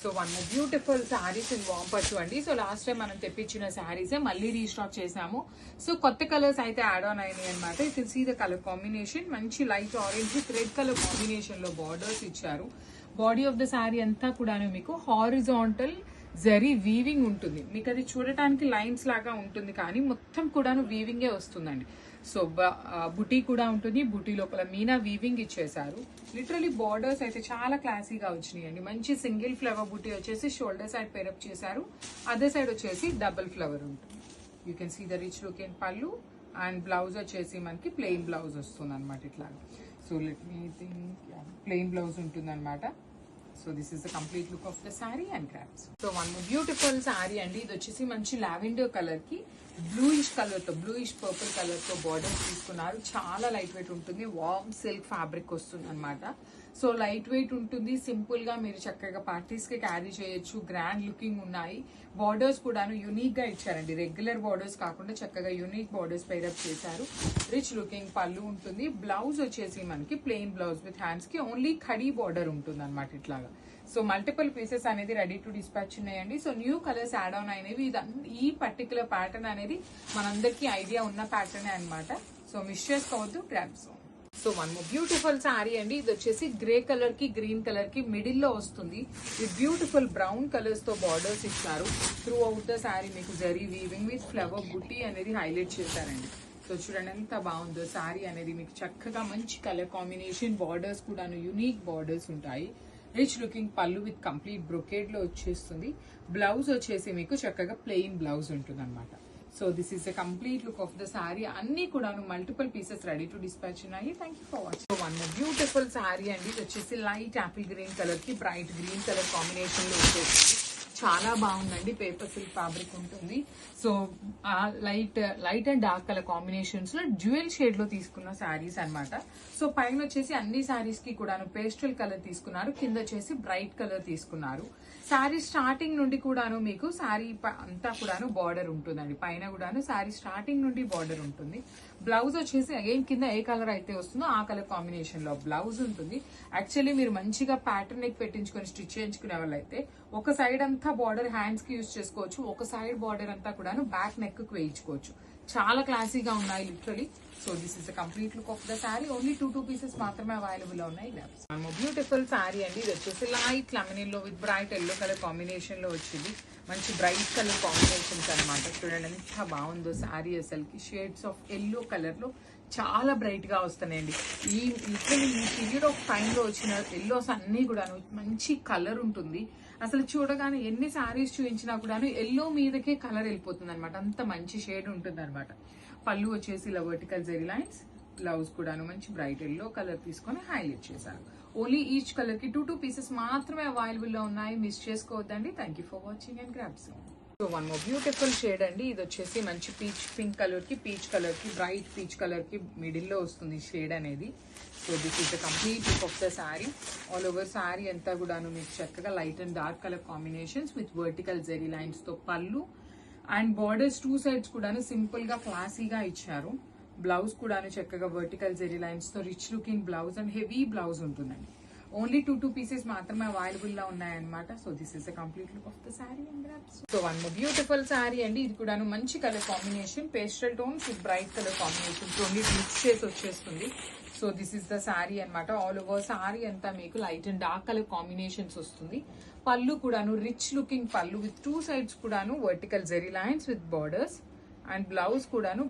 So one beautiful saris in వామ్ పట్టు అండి. సో లాస్ట్ టైం మనం తెప్పించిన శారీస్ మళ్ళీ రీస్టాక్ చేసాము. సో కొత్త కలర్స్ అయితే యాడ్ ఆన్ అయినాయి అనమాట. You can see the colour combination, మంచి light orange with red colour combination లో బార్డర్స్ ఇచ్చారు. బాడీ ఆఫ్ ద శారీ అంతా కూడా మీకు హారిజాంటల్ జరీ వీవింగ్ ఉంటుంది. మీకు అది చూడటానికి లైన్స్ లాగా ఉంటుంది కానీ మొత్తం కూడాను వీవింగే వస్తుందండి. సో బుటీ కూడా ఉంటుంది. బుటీ లోపల మీనా వీవింగ్ ఇచ్చేసారు. లిటరలీ బార్డర్స్ అయితే చాలా క్లాసీగా వచ్చినాయండి. మంచి సింగిల్ ఫ్లవర్ బుటీ వచ్చేసి షోల్డర్ సైడ్ పేరప్ చేశారు. అదర్ సైడ్ వచ్చేసి డబుల్ ఫ్లవర్ ఉంటుంది. You can see the rich look in pallu and blouse వచ్చేసి మనకి ప్లెయిన్ బ్లౌజ్ వస్తుంది అనమాట. ఇట్లా so let me think plain blouse ఉంటుంది అనమాట. So this is the complete look of the sari and crafts. So one beautiful sari అండి. ఇది వచ్చేసి మంచి లావెండర్ కలర్ కి బ్లూయిష్ కలర్ తో, బ్లూయిష్ పర్పుల్ కలర్ తో బార్డర్స్ తీసుకున్నారు. చాలా లైట్ వెయిట్ ఉంటుంది. వార్మ్ సిల్క్ ఫ్యాబ్రిక్ వస్తుంది అనమాట. సో లైట్ వెయిట్ ఉంటుంది. సింపుల్ గా మీరు చక్కగా పార్టీస్ కి క్యారీ చేయొచ్చు. గ్రాండ్ లుకింగ్ ఉన్నాయి. బార్డర్స్ కూడాను యూనిక్ గా ఇచ్చారండి. రెగ్యులర్ బార్డర్స్ కాకుండా చక్కగా యూనిక్ బార్డర్స్ పేరప్ చేశారు. రిచ్ లుకింగ్ పళ్ళు ఉంటుంది. బ్లౌజ్ వచ్చేసి మనకి ప్లెయిన్ బ్లౌజ్ విత్ హ్యాండ్స్ కి ఓన్లీ ఖడీ బార్డర్ ఉంటుంది అనమాట. ఇట్లాగా సో మల్టిపుల్ పీసెస్ అనేది రెడీ టు డిస్పాచ్ ఉన్నాయండి. So new colours add on అయినవి. ఈ పర్టికులర్ ప్యాటర్న్ అనేది మనందరికీ ఐడియా ఉన్న ప్యాటర్న్ అనమాట. సో మిస్ చేసుకోవద్దు. Grabs. So one beautiful sari అండి. ఇది వచ్చేసి గ్రే కలర్ కి గ్రీన్ కలర్ కి మిడిల్ లో వస్తుంది. ఈ బ్యూటిఫుల్ బ్రౌన్ కలర్స్ తో బార్డర్స్ ఇచ్చారు. త్రూ అవుట్ ద శారీ మీకు జరీ వీవింగ్ విత్ ఫ్లవర్ బుట్టి అనేది హైలైట్ చేశారండి. సో చూడండి ఎంత బాగుందో శారీ అనేది. మీకు చక్కగా మంచి కలర్ కాంబినేషన్, బార్డర్స్ కూడా యూనిక్ బార్డర్స్ ఉంటాయి. రిచ్ లుకింగ్ పళ్ళు విత్ కంప్లీట్ బ్రొకేడ్ లో వచ్చేస్తుంది. బ్లౌజ్ వచ్చేసి మీకు చక్కగా ప్లెయిన్ బ్లౌజ్ ఉంటుంది అనమాట. So this is the complete look of the sari. అన్ని కూడా multiple pieces ready to dispatch ఉన్నాయి. Thank you for watching. So one beautiful sari అండి. ఇది వచ్చేసి లైట్ యాపిల్ గ్రీన్ కలర్ కి బ్రైట్ గ్రీన్ కలర్ కాంబినేషన్ లో వచ్చేసి చాలా బాగుందండి. పేపర్ సిల్క్ ఫ్యాబ్రిక్ ఉంటుంది. So light and dark colour combinations లో డ్యూయల్ షేడ్ లో తీసుకున్న శారీస్ అనమాట. సో పైన వచ్చేసి అన్ని శారీస్ కి కూడా పేస్టల్ కలర్ తీసుకున్నారు. కింద వచ్చేసి బ్రైట్ కలర్ తీసుకున్నారు. శారీ స్టార్టింగ్ నుండి కూడాను మీకు శారీ అంతా కూడాను బార్డర్ ఉంటుందండి. పైన కూడాను శారీ స్టార్టింగ్ నుండి బార్డర్ ఉంటుంది. బ్లౌజ్ వచ్చేసి అగైన్ కింద ఏ కలర్ అయితే వస్తుందో ఆ కలర్ కాంబినేషన్ లో బ్లౌజ్ ఉంటుంది. యాక్చువల్లీ మీరు మంచిగా ప్యాటర్న్ నెక్ పెట్టించుకొని స్టిచ్ చేయించుకునే వాళ్ళైతే ఒక సైడ్ అంతా బార్డర్ హ్యాండ్స్ కి యూజ్ చేసుకోవచ్చు. ఒక సైడ్ బార్డర్ అంతా కూడాను బ్యాక్ నెక్ కు వేయించుకోవచ్చు. చాలా క్లాసీగా ఉన్నాయి literally. So this is the complete look of the sari. Only two pieces మాత్రమే అవైలబుల్ ఉన్నాయి. బ్యూటిఫుల్ శారీ అండి. ఇది వచ్చేసి లైట్ లెమన్ లో with bright yellow colour combination లో వచ్చింది. మంచి బ్రైట్ కలర్ కాంబినేషన్స్ అనమాట. చూడండి ఎంత బాగుందో శారీ. అసలుకి షేడ్స్ ఆఫ్ ఎల్లో కలర్ లో చాలా బ్రైట్ గా వస్తున్నాయండి. ఈ పీరియడ్ ఆఫ్ టైమ్ లో వచ్చిన ఎల్లోస్ అన్ని కూడా మంచి కలర్ ఉంటుంది. అసలు చూడగానే ఎన్ని శారీస్ చూపించినా కూడా ఎల్లో మీదకే కలర్ వెళ్ళిపోతుంది అనమాట. అంత మంచి షేడ్ ఉంటుంది అనమాట. పళ్ళు వచ్చేసి ఇలా వర్టికల్ జెరీ లైన్స్. బ్లౌజ్ కూడాను మంచి బ్రైట్ ఎల్లో కలర్ తీసుకొని హైలైట్ చేశారు. ఓన్లీ ఈచ్ కలర్ కి టూ పీసెస్ మాత్రమే అవైలబుల్ లో ఉన్నాయి. మిస్ చేసుకోవద్దండి. Thank you for watching and grab some. So one more beautiful shade అండి. ఇది వచ్చేసి మంచి పింక్ కలర్ కి బ్రైట్ పీచ్ కలర్ కి మిడిల్ లో వస్తుంది షేడ్ అనేది. So this is the complete look of the sari. All over sari అంతా కూడాను మీకు చక్కగా light and dark colour combinations with vertical zari lines తో pallu and borders two sides కూడాను సింపుల్ గా క్లాసీగా ఇచ్చారు. బ్లౌజ్ కూడాను చక్కగా వర్టికల్ జెరీ లైన్స్ తో rich looking blouse and heavy blouse ఉంటుందండి. ఓన్లీ టూ పీసెస్ మాత్రమే అవైలబుల్ గా ఉన్నాయన్నమాట. So this is the complete look of the sari and grabs. So one beautiful sari అండి. ఇది కూడాను మంచి colour combination, pastel tones with bright colour combination only mix చేసి వచ్చేస్తుంది. So this is the sari అనమాట. ఆల్ ఓవర్ శారీ అంతా మీకు light and dark colour combinations వస్తుంది. పళ్ళు కూడాను రిచ్ లుకింగ్ పళ్ళు విత్ టూ సైడ్స్ కూడాను vertical zari lines with borders and blouse కూడాను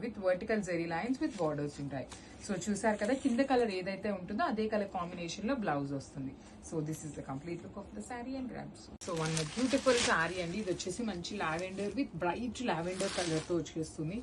with vertical zari lines with borders ఉంటాయి. సో చూసారు కదా, కింద కలర్ ఏదైతే ఉంటుందో అదే కలర్ కాంబినేషన్ లో బ్లౌజ్ వస్తుంది. So this is the complete look of the sari and grabs. So one beautiful sari అండి. ఇది వచ్చేసి మంచి lavender with bright lavender colour తో వచ్చేస్తుంది.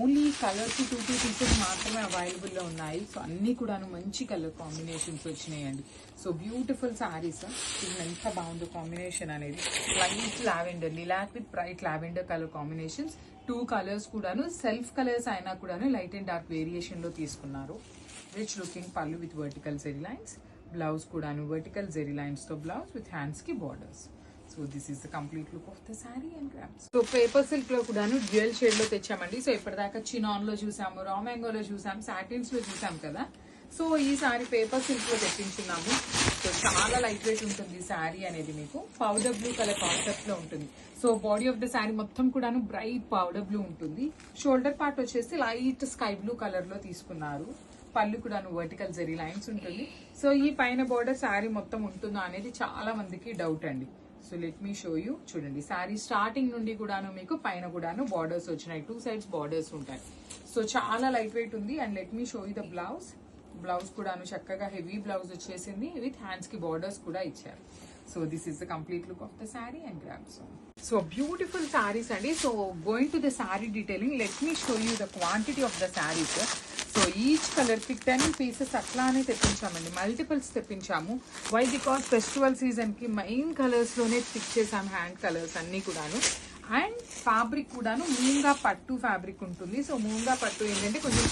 ఓన్లీ కలర్ కి టూ పీసెస్ మాత్రమే అవైలబుల్ లో ఉన్నాయి. సో అన్ని కూడాను మంచి కలర్ కాంబినేషన్స్ వచ్చినాయండి. So beautiful saris. ఇది ఎంత బాగుందో కాంబినేషన్ అనేది. Light lavender, lilac with bright lavender colour combinations. Two colours కూడాను సెల్ఫ్ కలర్స్ అయినా కూడాను లైట్ అండ్ డార్క్ వేరియేషన్ లో తీసుకున్నారు. రిచ్ లుకింగ్ పళ్ళు with vertical zari lines. Blouse కూడాను వర్టికల్ జెరీ లైన్స్ తో బ్లౌజ్ విత్ హ్యాండ్స్ కి borders. So this is the complete look of the sari and grabs. So paper silk లో కూడాను డ్యూయల్ షేడ్ లో తెచ్చామండి. So ఇప్పటిదాకా చినాన్ లో చూసాము, రా మ్యాంగో లో చూసాం, సాటిన్స్ లో చూసాం కదా. సో ఈ శారీ పేపర్ సిల్క్ లో తెప్పించున్నాము. సో చాలా లైట్ వెయిట్ ఉంటుంది ఈ శారీ అనేది. మీకు పౌడర్ బ్లూ కలర్ కాన్సెప్ట్ లో ఉంటుంది. So body of the sari మొత్తం కూడాను బ్రైట్ పౌడర్ బ్లూ ఉంటుంది. షోల్డర్ పార్ట్ వచ్చేసి లైట్ స్కై బ్లూ కలర్ లో తీసుకున్నారు. పళ్ళు కూడాను వర్టికల్ జరీ లైన్స్ ఉంటుంది. సో ఈ పైన బార్డర్ శారీ మొత్తం ఉంటుందా అనేది చాలా మందికి డౌట్ అండి. So let me show you. చూడండి శారీ స్టార్టింగ్ నుండి కూడాను మీకు పైన కూడాను బార్డర్స్ వచ్చినాయి. 2 సైడ్స్ బార్డర్స్ ఉంటాయి. సో చాలా లైట్ వెయిట్ ఉంది. And let me show you the blouse. Blouse కూడాను చక్కగా హెవీ బ్లౌజ్ వచ్చేసింది. విత్ హ్యాండ్స్ కి బార్డర్స్ కూడా ఇచ్చారు. So this is the complete look of the sari and grabs. So beautiful saris అండి. So going to the sari detailing, let me show you the quantity of the saris. So each colour కి 10 pieces అట్లానే తెప్పించామండి. Multiples తెప్పించాము. Why? Because festival season కి main colours లోనే pick చేసాం. Hand colours అన్ని కూడాను. And fabric కూడాను మూంగా పట్టు ఫ్యాబ్రిక్ ఉంటుంది. సో మూంగా పట్టు ఏంటంటే కొంచెం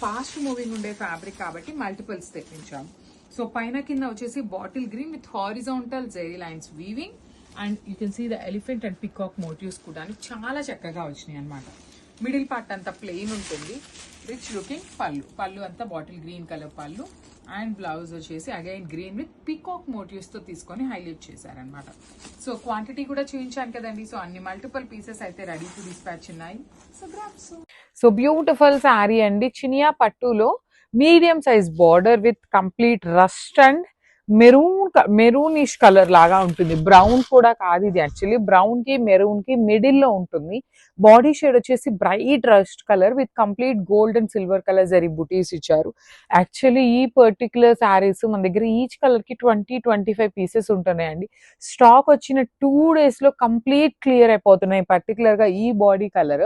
ఫాస్ట్ మూవింగ్ ఉండే ఫ్యాబ్రిక్ కాబట్టి మల్టిపుల్స్ తెప్పించాము. సో పైన కింద వచ్చేసి bottle green with horizontal zari lines weaving. And you can see the elephant and peacock motifs కూడా చాలా చక్కగా వచ్చినాయి అనమాట. మిడిల్ పార్ట్ అంతా ప్లెయిన్ ఉంటుంది. Rich looking pallu. పళ్ళు అంతా bottle green colour pallu. And blouse వచ్చేసి again green with peacock motifs తో తీసుకొని హైలైట్ చేశారనమాట. సో క్వాంటిటీ కూడా చూపించాను కదండి. సో అన్ని మల్టిపుల్ పీసెస్ అయితే రెడీ టు డిస్పాచ్ ఉన్నాయి. సో బ్యూటిఫుల్ శారీ అండి. చినియా పట్టులో medium size border with complete rust and maroonish colour లాగా ఉంటుంది. బ్రౌన్ కూడా కాదు ఇది. యాక్చువల్లీ బ్రౌన్ కి మెరూన్ కి మిడిల్ లో ఉంటుంది. బాడీ షేడ్ వచ్చేసి bright rust colour with complete gold and silver colour zari బుటీస్ ఇచ్చారు. యాక్చువల్లీ ఈ పర్టికులర్ శారీస్ మన దగ్గర ఈచ్ కలర్ కి 20-25 పీసెస్ ఉంటున్నాయండి. స్టాక్ వచ్చిన 2 days లో కంప్లీట్ క్లియర్ అయిపోతున్నాయి. పర్టికులర్ గా ఈ బాడీ కలర్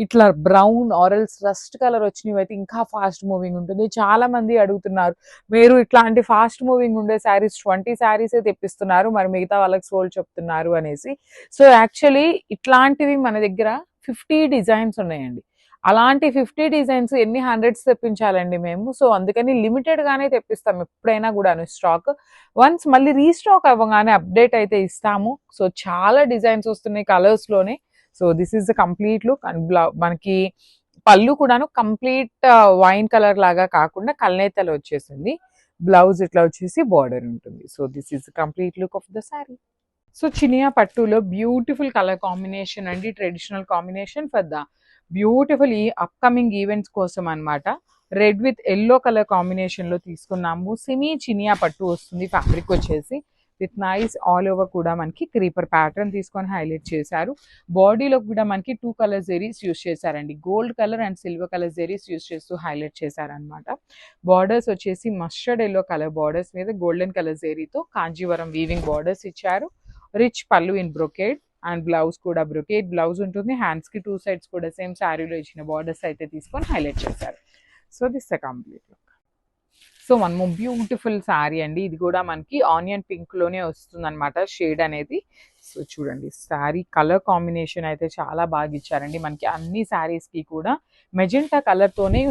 ఇట్లా బ్రౌన్ ఆరల్స్ రస్ట్ కలర్ వచ్చినవి అయితే ఇంకా ఫాస్ట్ మూవింగ్ ఉంటుంది. చాలా మంది అడుగుతున్నారు, మీరు ఇట్లాంటి ఫాస్ట్ మూవింగ్ ఉండే శారీస్ 20 శారీసే తెప్పిస్తున్నారు, మరి మిగతా వాళ్ళకి సోల్డ్ చెప్తున్నారు అనేసి. సో యాక్చువల్లీ ఇట్లాంటివి మన దగ్గర 50 డిజైన్స్ ఉన్నాయండి. అలాంటి 50 డిజైన్స్ ఎన్ని హండ్రెడ్స్ తెప్పించాలండి మేము. సో అందుకని లిమిటెడ్ గానే తెప్పిస్తాం ఎప్పుడైనా కూడా స్టాక్. వన్స్ మళ్ళీ రీస్టాక్ అవ్వగానే అప్డేట్ అయితే ఇస్తాము. సో చాలా డిజైన్స్ వస్తున్నాయి కలర్స్ లోనే. So this is the complete look. And మనకి పళ్ళు కూడాను కంప్లీట్ వైన్ కలర్ లాగా కాకుండా కల్నేతలు వచ్చేసింది. బ్లౌజ్ ఇట్లా వచ్చేసి బార్డర్ ఉంటుంది. So this is complete look of the sari. So Chiniya పట్టులో బ్యూటిఫుల్ కలర్ కాంబినేషన్ అండి. Traditional combination for the beautiful ఈ అప్కమింగ్ ఈవెంట్స్ కోసం అన్నమాట. Red with yellow colour combination లో తీసుకున్నాము. సెమీ చినియా పట్టు వస్తుంది. ఫ్యాబ్రిక్ వచ్చేసి విత్ నైస్ ఆల్ ఓవర్ కూడా మనకి క్రీపర్ ప్యాటర్న్ తీసుకొని హైలైట్ చేశారు. బాడీలో కూడా మనకి 2 కలర్ జెరీస్ యూస్ చేశారండి. Gold colour and silver colour zaris use చేస్తూ హైలైట్ చేశారనమాట. బార్డర్స్ వచ్చేసి మస్టర్డ్ ఎల్లో కలర్ బార్డర్స్ మీద గోల్డెన్ కలర్ జెరీతో కాంజీవరం వీవింగ్ బార్డర్స్ ఇచ్చారు. రిచ్ పళ్ళు ఇన్ బ్రొకేడ్ అండ్ బ్లౌజ్ కూడా బ్రొకేడ్ బ్లౌజ్ ఉంటుంది. హ్యాండ్స్ కి 2 sides కూడా సేమ్ శారీలో ఇచ్చిన బార్డర్స్ అయితే తీసుకొని హైలైట్ చేశారు. So this the complete look. So మనము బ్యూటిఫుల్ శారీ అండి. ఇది కూడా మనకి ఆనియన్ పింక్ లోనే వస్తుంది అనమాట షేడ్ అనేది. సో చూడండి శారీ కలర్ కాంబినేషన్ అయితే చాలా బాగా ఇచ్చారండి. మనకి అన్ని శారీస్ కి కూడా మెజెంటా కలర్ తోనే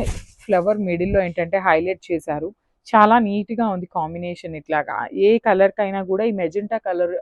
ఫ్లవర్ మిడిల్ లో ఏంటంటే హైలైట్ చేశారు. చాలా నీట్ గా ఉంది కాంబినేషన్. ఇట్లాగా ఏ కలర్ కైనా కూడా ఈ మెజెంటా కలర్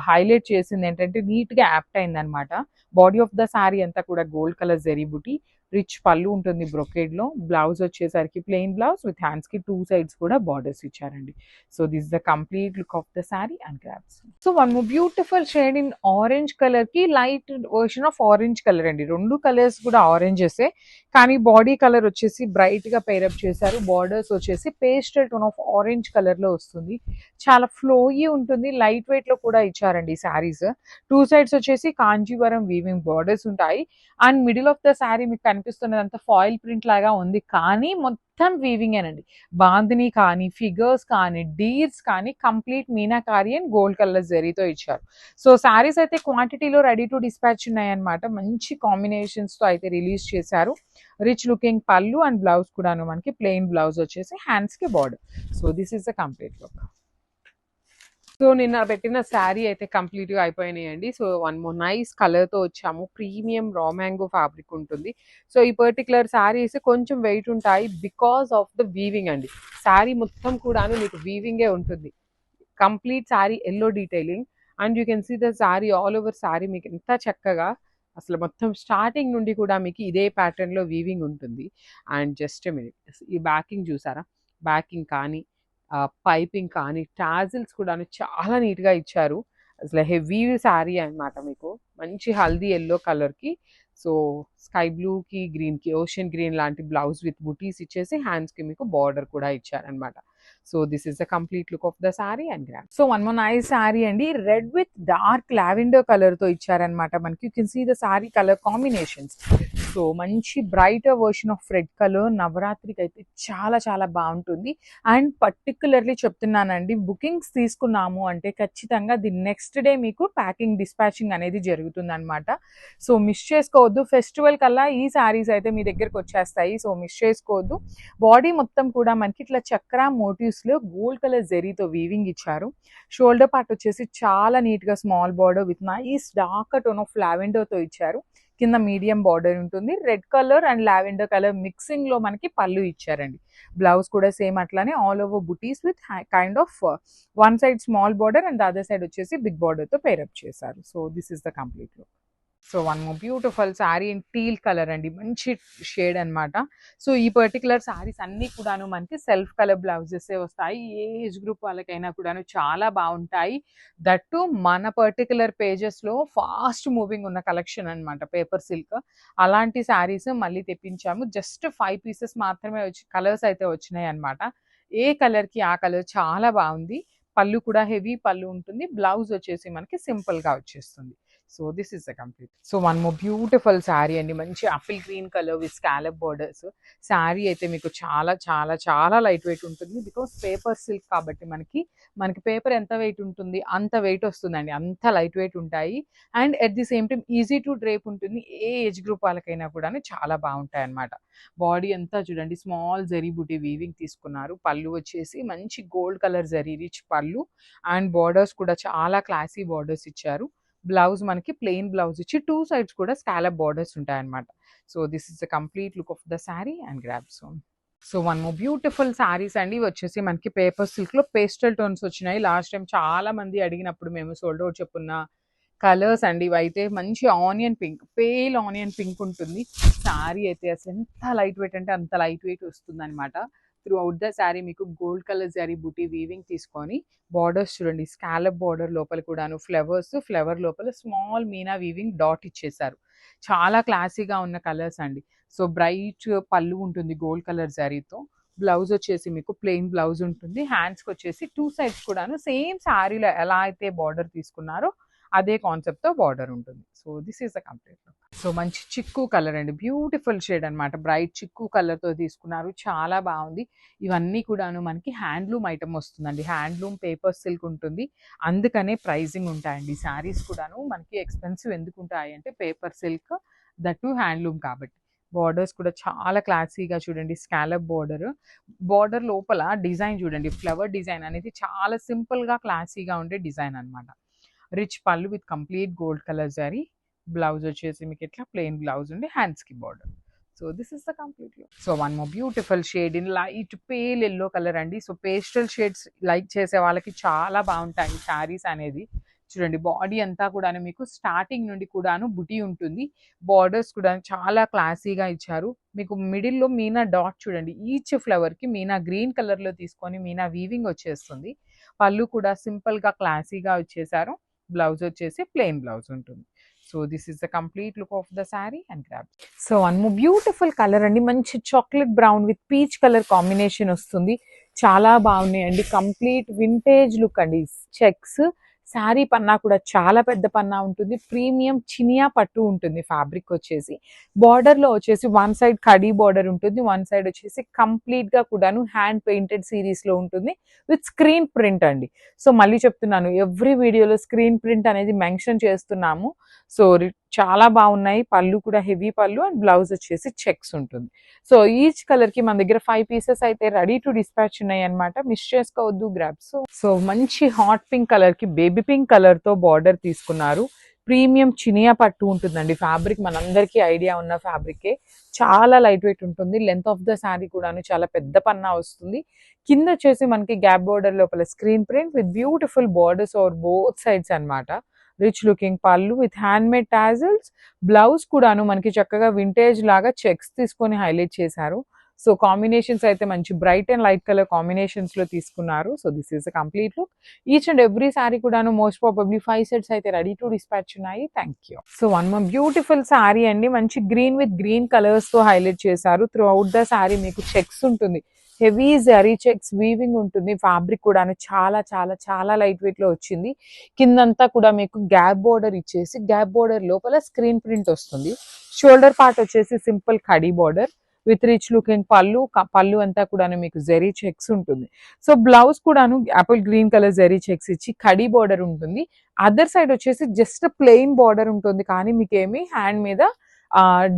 హైలైట్ చేసింది ఏంటంటే నీట్ గా యాప్ట్ అయింది అనమాట. బాడీ ఆఫ్ ద శారీ అంతా కూడా గోల్డ్ కలర్ జెరీ బుటీ. రిచ్ పళ్ళు ఉంటుంది బ్రొకేడ్ లో. బ్లౌజ్ వచ్చేసరికి ప్లెయిన్ బ్లౌజ్ విత్ హ్యాండ్స్ కి 2 sides కూడా బార్డర్స్ ఇచ్చారండి. So this the complete look of the sari and grabs. So one beautiful shade in orange colour కి light version of orange colour అండి. 2 colours కూడా ఆరెంజెసే, కానీ బాడీ కలర్ వచ్చేసి బ్రైట్ గా పేరప్ చేశారు. బార్డర్స్ వచ్చేసి pastel tone of orange colour లో వస్తుంది. చాలా ఫ్లోయీ ఉంటుంది. లైట్ వెయిట్ లో కూడా ఇచ్చారండి శారీస్. 2 sides వచ్చేసి కాంజీవరం వీవింగ్ బార్డర్స్ ఉంటాయి. And middle of the sari మీకు కనిపిస్తున్నదంతా ఫాయిల్ ప్రింట్ లాగా ఉంది, కానీ మొత్తం వీవింగ్ ఏనండి. బాందిని కానీ ఫిగర్స్ కానీ డీర్స్ కానీ complete meenakari and gold colour జరీతో ఇచ్చారు. సో శారీస్ అయితే క్వాంటిటీలో రెడీ టు డిస్పాచ్ ఉన్నాయన్నమాట. మంచి కాంబినేషన్స్ తో అయితే రిలీజ్ చేశారు. Rich looking pallu and blouse కూడాను మనకి ప్లెయిన్ బ్లౌజ్ వచ్చేసి హ్యాండ్స్ కి border. So this is the complete look. So నిన్న పెట్టిన శారీ అయితే కంప్లీట్ గా అయిపోయినాయండి. So one more nice colour తో వచ్చాము. ప్రీమియం రా మ్యాంగో ఫ్యాబ్రిక్ ఉంటుంది. సో ఈ పర్టికులర్ శారీస్ కొంచెం వెయిట్ ఉంటాయి బికాస్ ఆఫ్ ద వీవింగ్ అండి. శారీ మొత్తం కూడాను మీకు వీవింగే ఉంటుంది. Complete sari yellow detailing and you can see the sari all over sari మీకు ఎంత చక్కగా అసలు మొత్తం స్టార్టింగ్ నుండి కూడా మీకు ఇదే ప్యాటర్న్ లో వీవింగ్ ఉంటుంది. అండ్ జస్ట్ మినిట్ ఈ బ్యాకింగ్ చూసారా, బ్యాకింగ్ కానీ పైపింగ్ కానీ టాజిల్స్ కూడాను చాలా నీట్గా ఇచ్చారు. అసలు హెవీ శారీ అనమాట మీకు. మంచి హల్దీ ఎల్లో కలర్కి, సో స్కై బ్లూకి గ్రీన్కి ఓషన్ గ్రీన్ లాంటి బ్లౌజ్ విత్ బుటీస్ ఇచ్చేసి హ్యాండ్స్కి మీకు బార్డర్ కూడా ఇచ్చారనమాట. So this is the complete look of the sari and grab. So one more nice sari అండి, రెడ్ విత్ డార్క్ లావెండర్ కలర్తో ఇచ్చారనమాట మనకి. You can see the sari colour combinations. So మంచి brighter version of red colour, నవరాత్రికి అయితే చాలా చాలా బాగుంటుంది. అండ్ పర్టికులర్లీ చెప్తున్నానండి, బుకింగ్స్ తీసుకున్నాము అంటే ఖచ్చితంగా ది నెక్స్ట్ డే మీకు ప్యాకింగ్ డిస్పాచింగ్ అనేది జరుగుతుంది అనమాట. సో మిస్ చేసుకోవద్దు, ఫెస్టివల్ కల్లా ఈ శారీస్ అయితే మీ దగ్గరకు వచ్చేస్తాయి. సో మిస్ చేసుకోవద్దు. బాడీ మొత్తం కూడా మనకి ఇట్లా చక్ర మోటివ్స్లో గోల్డ్ కలర్ జెరీతో వీవింగ్ ఇచ్చారు. షోల్డర్ పార్ట్ వచ్చేసి చాలా నీట్గా small border with nice dark tone of లావెండర్తో ఇచ్చారు. కింద మీడియం బార్డర్ ఉంటుంది. Red colour and lavender colour mixing లో మనకి పళ్ళు ఇచ్చారండి. బ్లౌజ్ కూడా సేమ్ అట్లానే ఆల్ ఓవర్ బుటీస్ with kind of one side small border and other side వచ్చేసి బిగ్ బార్డర్ తో పేరప్ చేశారు. So this is the complete look. So one more beautiful sari in teal colour అండి, మంచి షేడ్ అనమాట. So ఈ particular saris అన్నీ కూడాను మనకి సెల్ఫ్ కలర్ బ్లౌజెస్ వస్తాయి. ఏ ఏజ్ గ్రూప్ వాళ్ళకైనా కూడాను చాలా బాగుంటాయి. దట్టు మన పర్టికులర్ పేజెస్లో ఫాస్ట్ మూవింగ్ ఉన్న కలెక్షన్ అనమాట పేపర్ సిల్క్. అలాంటి శారీస్ మళ్ళీ తెప్పించాము. జస్ట్ 5 పీసెస్ మాత్రమే కలర్స్ అయితే వచ్చినాయి అనమాట. ఏ కలర్కి ఆ కలర్ చాలా బాగుంది. పళ్ళు కూడా హెవీ పళ్ళు ఉంటుంది. బ్లౌజ్ వచ్చేసి మనకి సింపుల్గా వచ్చేస్తుంది. So this is the complete. So one more beautiful sari అండి, మంచి apple green colour with scallop borders. Sari అయితే మీకు చాలా చాలా చాలా లైట్ వెయిట్ ఉంటుంది. బికాస్ పేపర్ సిల్క్ కాబట్టి మనకి పేపర్ ఎంత వెయిట్ ఉంటుంది అంత వెయిట్ వస్తుందండి, అంత లైట్ వెయిట్ ఉంటాయి. And at the same time easy to drape ఉంటుంది. ఏ ఏజ్ గ్రూప్ వాళ్ళకైనా కూడా చాలా బాగుంటాయి అనమాట. బాడీ అంతా చూడండి స్మాల్ జరీ బుటీ వీవింగ్ తీసుకున్నారు. పళ్ళు వచ్చేసి మంచి గోల్డ్ కలర్ జరీ రిచ్ పళ్ళు అండ్ బార్డర్స్ కూడా చాలా క్లాసీ బార్డర్స్ ఇచ్చారు. బ్లౌజ్ మనకి ప్లెయిన్ బ్లౌజ్ ఇచ్చి 2 సైడ్స్ కూడా స్కాలప్ బార్డర్స్ ఉంటాయన్నమాట. So this is the complete look of the sari and grab. So one more beautiful saris అండి, వచ్చేసి మనకి పేపర్ సిల్క్ లో పేస్టల్ టోన్స్ వచ్చినాయి. లాస్ట్ టైం చాలా మంది అడిగినప్పుడు మేము సోల్డ్ అవుట్ చెప్పున్న కలర్స్ అండి. ఇవైతే మంచి onion pink, pale onion pink ఉంటుంది. శారీ అయితే అసలు ఎంత లైట్ వెయిట్ అంటే అంత లైట్ వెయిట్ వస్తుంది అనమాట. త్రూ అవుట్ ద శారీ మీకు గోల్డ్ కలర్ శారీ బుటీ వీవింగ్ తీసుకొని బార్డర్స్ చూడండి, స్కాలప్ బార్డర్ లోపల కూడాను ఫ్లవర్ లోపల స్మాల్ మీనా వీవింగ్ డాట్ ఇచ్చేసారు. చాలా క్లాసీగా ఉన్న కలర్స్ అండి. సో బ్రైట్ పళ్ళు ఉంటుంది గోల్డ్ కలర్ శారీతో. బ్లౌజ్ వచ్చేసి మీకు ప్లెయిన్ బ్లౌజ్ ఉంటుంది. హ్యాండ్స్కి వచ్చేసి 2 సైడ్స్ కూడాను సేమ్ శారీలో ఎలా అయితే బార్డర్ తీసుకున్నారో అదే కాన్సెప్ట్తో బార్డర్ ఉంటుంది. So this is the complete look. So మంచి చిక్కు కలర్ అండి, బ్యూటిఫుల్ షేడ్ అనమాట. బ్రైట్ చిక్కు కలర్తో తీసుకున్నారు, చాలా బాగుంది. ఇవన్నీ కూడాను మనకి హ్యాండ్లూమ్ ఐటమ్ వస్తుందండి. హ్యాండ్లూమ్ పేపర్ సిల్క్ ఉంటుంది, అందుకనే ప్రైజింగ్ ఉంటాయండి. శారీస్ కూడాను మనకి ఎక్స్పెన్సివ్ ఎందుకు ఉంటాయి అంటే పేపర్ సిల్క్, దట్టు హ్యాండ్లూమ్ కాబట్టి. బార్డర్స్ కూడా చాలా క్లాసీగా చూడండి, స్కాలప్ బార్డర్ లోపల డిజైన్ చూడండి, ఫ్లవర్ డిజైన్ అనేది చాలా సింపుల్గా క్లాసీగా ఉండే డిజైన్ అనమాట. రిచ్ పళ్ళు with complete gold colour zari. Blouse వచ్చేసి మీకు ఇట్లా ప్లెయిన్ బ్లౌజ్ ఉండి హ్యాండ్స్కి border. So this is the complete look. So one more beautiful shade in light pale yellow colour అండి. సో పేస్టల్ షేడ్స్ లైక్ చేసే వాళ్ళకి చాలా బాగుంటాయి శారీస్ అనేది. చూడండి బాడీ అంతా కూడాను మీకు స్టార్టింగ్ నుండి కూడాను బుటీ ఉంటుంది. బార్డర్స్ కూడా చాలా క్లాసీగా ఇచ్చారు. మీకు మిడిల్లో మీనా డాట్ చూడండి, ఈచ్ ఫ్లవర్కి మీనా గ్రీన్ కలర్లో తీసుకొని మీనా వీవింగ్ వచ్చేస్తుంది. పళ్ళు కూడా సింపుల్గా క్లాసీగా వచ్చేసారు. బ్లౌజ్ వచ్చేసి ప్లెయిన్ బ్లౌజ్ ఉంటుంది. So this is the complete look of the sari and grab. So one more beautiful colour అండి, మంచి chocolate brown with peach colour combination వస్తుంది. చాలా బాగున్నాయి అండి, కంప్లీట్ వింటేజ్ లుక్ అండి. చెక్స్ శారీ పన్నా కూడా చాలా పెద్ద పన్నా ఉంటుంది. ప్రీమియం చినియా పట్టు ఉంటుంది. ఫ్యాబ్రిక్ వచ్చేసి బార్డర్లో వచ్చేసి వన్ సైడ్ కడీ బార్డర్ ఉంటుంది, వన్ సైడ్ వచ్చేసి కంప్లీట్గా కూడాను హ్యాండ్ పెయింటెడ్ సిరీస్లో ఉంటుంది విత్ స్క్రీన్ ప్రింట్ అండి. సో మళ్ళీ చెప్తున్నాను, ఎవ్రీ వీడియోలో స్క్రీన్ ప్రింట్ అనేది మెన్షన్ చేస్తున్నాము. సో చాలా బాగున్నాయి. పళ్ళు కూడా హెవీ పళ్ళు అండ్ బ్లౌజ్ వచ్చేసి చెక్స్ ఉంటుంది. సో ఈచ్ కలర్కి మన దగ్గర 5 పీసెస్ అయితే రెడీ టు డిస్పాచ్ ఉన్నాయి అనమాట, మిస్ చేసుకోవద్దు గ్రాబ్. సో మంచి హాట్ పింక్ కలర్కి బేబీ పింక్ కలర్తో బార్డర్ తీసుకున్నారు. ప్రీమియం చినియా పట్టు ఉంటుందండి. ఫ్యాబ్రిక్ మనందరికీ ఐడియా ఉన్న ఫ్యాబ్రికే, చాలా లైట్ వెయిట్ ఉంటుంది. లెంత్ ఆఫ్ ద శారీ కూడాను చాలా పెద్ద పన్నా వస్తుంది. కింద వచ్చేసి మనకి గ్యాప్ బార్డర్ లోపల screen print with beautiful borders over both sides అనమాట. రిచ్ లుకింగ్ పళ్ళు with hand made tassels. Blouse కూడాను మనకి చక్కగా వింటేజ్ లాగా చెక్స్ తీసుకొని హైలైట్ చేశారు. సో కాంబినేషన్స్ అయితే మంచి bright and light colour combinations లో తీసుకున్నారు. So this is a complete look. Each and every sorry కూడాను మోస్ట్ ప్రాబబ్లీ 5 సెట్స్ అయితే రెడీ టు డిస్పాచ్ ఉన్నాయి. Thank you. So one more beautiful sorry అండి, మంచి గ్రీన్ విత్ గ్రీన్ కలర్స్ తో highlight చేశారు. Through out the sorry మీకు checks ఉంటుంది, heavy zari checks weaving ఉంటుంది. ఫ్యాబ్రిక్ కూడా చాలా చాలా చాలా లైట్ వెయిట్ లో వచ్చింది. కిందంతా కూడా మీకు గ్యాప్ బోర్డర్ ఇచ్చేసి గ్యాప్ బోర్డర్ లోపల స్క్రీన్ ప్రింట్ వస్తుంది. షోల్డర్ పార్ట్ వచ్చేసి simple khadi border with rich looking pallu. Pallu అంతా కూడా మీకు జరీ చెక్స్ ఉంటుంది. సో బ్లౌజ్ కూడాను Apple green colour zari checks ఇచ్చి కడీ బోర్డర్ ఉంటుంది. అదర్ సైడ్ వచ్చేసి జస్ట్ ప్లెయిన్ బార్డర్ ఉంటుంది, కానీ మీకు ఏమి హ్యాండ్ మీద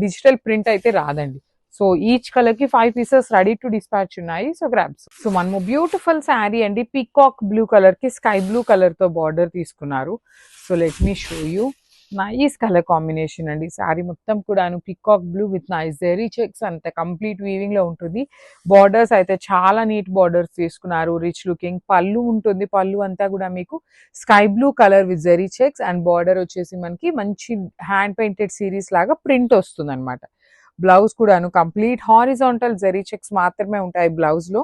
డిజిటల్ ప్రింట్ అయితే రాదండి. సో ఈచ్ కలర్ కి 5 పీసెస్ రెడీ టు డిస్పాచ్ ఉన్నాయి. So grabs. సో మనము బ్యూటిఫుల్ శారీ అండి, పీకాక్ బ్లూ కలర్ కి స్కై బ్లూ కలర్ తో బార్డర్ తీసుకున్నారు. So let me show you. Nice colour combination అండి. శారీ మొత్తం కూడాను peacock blue with nice zari checks అంత కంప్లీట్ వీవింగ్ లో ఉంటుంది. బార్డర్స్ అయితే చాలా నీట్ బార్డర్స్ తీసుకున్నారు. రిచ్ లుకింగ్ పళ్ళు ఉంటుంది. పళ్ళు అంతా కూడా మీకు sky blue colour with zari checks and border వచ్చేసి మనకి మంచి హ్యాండ్ పెయింటెడ్ సిరీస్ లాగా ప్రింట్ వస్తుంది అనమాట. బ్లౌజ్ కూడాను కంప్లీట్ హారిజాంటల్ జెరీ చెక్స్ మాత్రమే ఉంటాయి బ్లౌజ్ లో.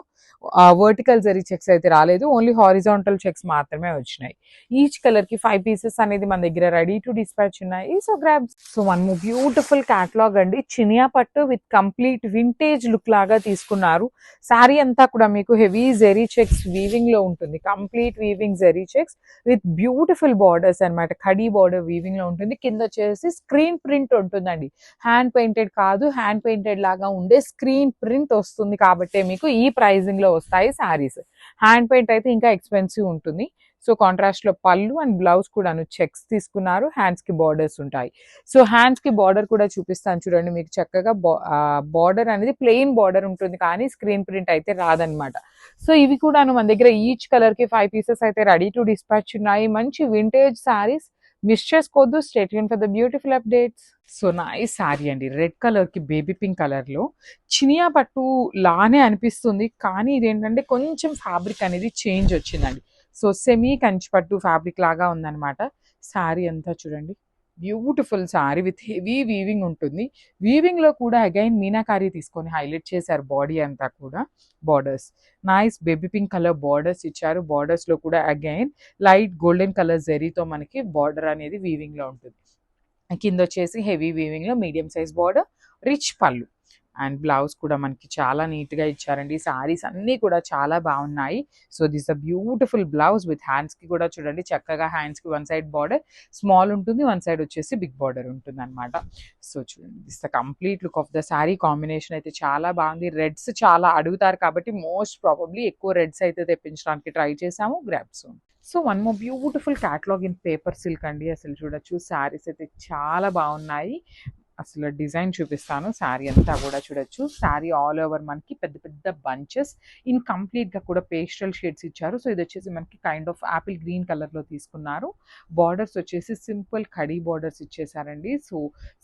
వర్టికల్ జెరీ చెక్స్ అయితే రాలేదు, ఓన్లీ హారిజాంటల్ చెక్స్ మాత్రమే వచ్చినాయి. ఈచ్ కలర్ కి 5 పీసెస్ అనేది మన దగ్గర రెడీ టు డిస్పాచ్ ఉన్నాయి. So grab. So one beautiful catalogue అండి, చినియా పట్టు విత్ కంప్లీట్ వింటేజ్ లుక్ లాగా తీసుకున్నారు. శారీ అంతా కూడా మీకు హెవీ జెరీ చెక్స్ వీవింగ్ లో ఉంటుంది. Complete weaving zari checks with beautiful borders అనమాట. కడీ బార్డర్ వీవింగ్ లో ఉంటుంది. కింద వచ్చేసి స్క్రీన్ ప్రింట్ ఉంటుందండి, హ్యాండ్ పెయింటెడ్ కాదు, హ్యాండ్ పెయింటెడ్ లాగా ఉండే స్క్రీన్ ప్రింట్ వస్తుంది. కాబట్టి మీకు ఈ ప్రైజింగ్ లో వస్తాయి శారీస్. హ్యాండ్ పెయింట్ అయితే ఇంకా ఎక్స్పెన్సివ్ ఉంటుంది. సో కాంట్రాస్ట్ లో పళ్ళు అండ్ బ్లౌజ్ కూడాను చెక్స్ తీసుకున్నారు. హ్యాండ్స్ కి బార్డర్స్ ఉంటాయి. సో హ్యాండ్స్ కి బార్డర్ కూడా చూపిస్తాను చూడండి. మీకు చక్కగా బార్డర్ అనేది ప్లెయిన్ బార్డర్ ఉంటుంది, కానీ స్క్రీన్ ప్రింట్ అయితే రాదనమాట. సో ఇవి కూడాను మన దగ్గర ఈచ్ కలర్ కి 5 పీసెస్ అయితే రెడీ టు డిస్పాచ్ ఉన్నాయి. మంచి వింటేజ్ శారీస్, మిస్ చేసుకోవద్దు. Stay tune for the beautiful updates. So nice sari అండి, రెడ్ కలర్ కి బేబీ పింక్ కలర్ లో చినియా పట్టు లానే అనిపిస్తుంది, కానీ ఇదేంటంటే కొంచెం ఫ్యాబ్రిక్ అనేది చేంజ్ వచ్చిందండి. సో సెమీ కంచి పట్టు ఫ్యాబ్రిక్ లాగా ఉందన్నమాట. శారీ అంతా చూడండి, beautiful sari with heavy weaving ఉంటుంది. వీవింగ్ లో కూడా అగైన్ మీనాకారి తీసుకొని హైలైట్ చేశారు బాడీ అంతా కూడా. Borders nice baby pink colour borders ఇచ్చారు. బార్డర్స్ లో కూడా అగైన్ లైట్ గోల్డెన్ కలర్ జరీతో మనకి బార్డర్ అనేది వీవింగ్ లో ఉంటుంది. కింద వచ్చేసి హెవీ వీవింగ్ లో మీడియం సైజ్ బార్డర్, రిచ్ పళ్ళు అండ్ బ్లౌజ్ కూడా మనకి చాలా నీట్ గా ఇచ్చారండి. సారీస్ అన్ని కూడా చాలా బాగున్నాయి. So this a beautiful blouse with hands కి కూడా చూడండి చక్కగా హ్యాండ్స్ కి వన్ సైడ్ బార్డర్ స్మాల్ ఉంటుంది, వన్ సైడ్ వచ్చేసి బిగ్ బార్డర్ ఉంటుంది అనమాట. సో చూడండి this the complete look of the sari. Combination అయితే చాలా బాగుంది. రెడ్స్ చాలా అడుగుతారు కాబట్టి మోస్ట్ ప్రాబబ్లీ ఎక్కువ రెడ్స్ అయితే తెప్పించడానికి ట్రై చేసాము. Grabs. So one more beautiful catalogue in paper silk అండి. అసలు చూడొచ్చు శారీస్ అయితే చాలా బాగున్నాయి. అసలు డిజైన్ చూపిస్తాను. శారీ అంతా కూడా చూడొచ్చు. శారీ ఆల్ ఓవర్ మనకి పెద్ద పెద్ద బంచెస్ ఇన్ కంప్లీట్ గా కూడా పేస్టల్ షేడ్స్ ఇచ్చారు. సో ఇది వచ్చేసి మనకి kind of apple green colour లో తీసుకున్నారు. బార్డర్స్ వచ్చేసి సింపుల్ కడీ బార్డర్స్ ఇచ్చేసారండి. సో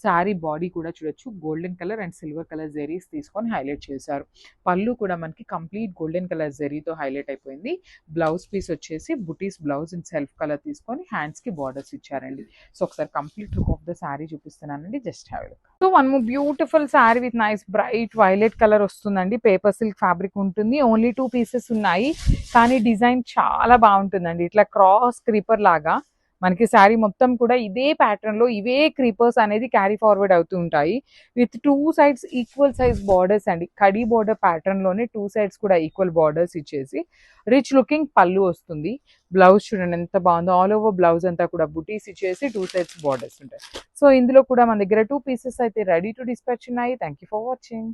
శారీ బాడీ కూడా చూడొచ్చు golden colour and silver colour జెరీస్ తీసుకొని హైలైట్ చేశారు. పళ్ళు కూడా మనకి కంప్లీట్ గోల్డెన్ కలర్ జెరీతో హైలైట్ అయిపోయింది. బ్లౌజ్ పీస్ వచ్చేసి బుటీస్ బ్లౌజ్ ఇన్ సెల్ఫ్ కలర్ తీసుకొని హ్యాండ్స్ కి బార్డర్స్ ఇచ్చారండి. సో ఒకసారి complete look of the sari చూపిస్తున్నానండి. Just have a look. So one more beautiful sari with nice bright violet colour వస్తుందండి. పేపర్ సిల్క్ ఫ్యాబ్రిక్ ఉంటుంది. ఓన్లీ 2 పీసెస్ ఉన్నాయి, కానీ డిజైన్ చాలా బాగుంటుందండి. ఇట్లా క్రాస్ క్రీపర్ లాగా మనకి శారీ మొత్తం కూడా ఇదే ప్యాటర్న్ లో ఇవే క్రీపర్స్ అనేది క్యారీ ఫార్వర్డ్ అవుతూ ఉంటాయి. With 2 sides equal size borders అండి. కడీ బార్డర్ ప్యాటర్న్ లోనే 2 సైడ్స్ కూడా ఈక్వల్ బార్డర్స్ ఇచ్చేసి రిచ్ లుకింగ్ పళ్ళు వస్తుంది. బ్లౌజ్ చూడండి ఎంత బాగుందో. ఆల్ ఓవర్ బ్లౌజ్ అంతా కూడా బుటీస్ ఇచ్చేసి 2 సైడ్స్ బార్డర్స్ ఉంటాయి. సో ఇందులో కూడా మన దగ్గర 2 పీసెస్ అయితే రెడీ టు డిస్పాచ్ ఉన్నాయి. Thank you for watching.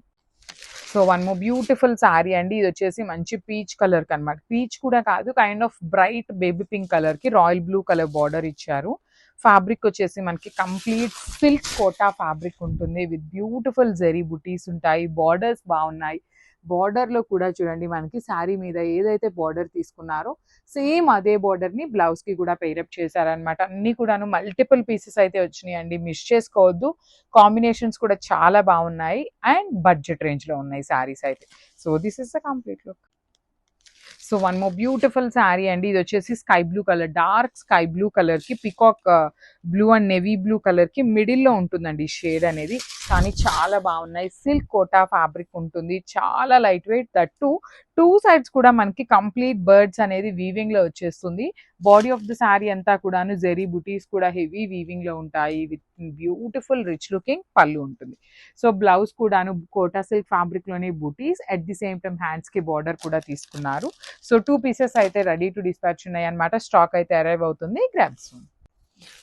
So one more beautiful sari అండి. ఇది వచ్చేసి మంచి పీచ్ కలర్ కి అనమాట. పీచ్ కూడా కాదు, kind of bright baby pink colour కి రాయల్ బ్లూ కలర్ బార్డర్ ఇచ్చారు. ఫ్యాబ్రిక్ వచ్చేసి మనకి కంప్లీట్ సిల్క్ కోటా ఫ్యాబ్రిక్ ఉంటుంది. విత్ బ్యూటిఫుల్ జెరీ బుటీస్ ఉంటాయి. బార్డర్స్ బాగున్నాయి. బార్డర్ లో కూడా చూడండి మనకి శారీ మీద ఏదైతే బార్డర్ తీసుకున్నారో సేమ్ అదే బార్డర్ ని బ్లౌజ్ కి కూడా పేరప్ చేశారనమాట. అన్ని కూడాను మల్టిపుల్ పీసెస్ అయితే వచ్చినాయి అండి, మిస్ చేసుకోవద్దు. కాంబినేషన్స్ కూడా చాలా బాగున్నాయి అండ్ బడ్జెట్ రేంజ్ లో ఉన్నాయి శారీస్ అయితే. So this is the complete look. So one more beautiful sari అండి. ఇది వచ్చేసి sky blue colour, dark sky blue colour కి peacock blue and navy blue colour కి మిడిల్ లో ఉంటుందండి షేడ్ అనేది. కానీ చాలా బాగున్నాయి. సిల్క్ కోటా ఫ్యాబ్రిక్ ఉంటుంది, చాలా light wait. That two sides కూడా మనకి కంప్లీట్ బర్డ్స్ అనేది వీవింగ్ లో వచ్చేస్తుంది. బాడీ ఆఫ్ ద శారీ అంతా కూడాను జెరీ బుటీస్ కూడా హెవీ వీవింగ్ లో ఉంటాయి. With beautiful rich looking pallu ఉంటుంది. సో బ్లౌజ్ కూడాను కోటా సిల్క్ ఫ్యాబ్రిక్ లోనే బుటీస్, at the same time hands కి బార్డర్ కూడా తీసుకున్నారు. సో 2 పీసెస్ అయితే రెడీ టు డిస్పాచ్ ఉన్నాయి అనమాట. స్టాక్ అయితే అరైవ్ అవుతుంది. గ్రాబ్స్.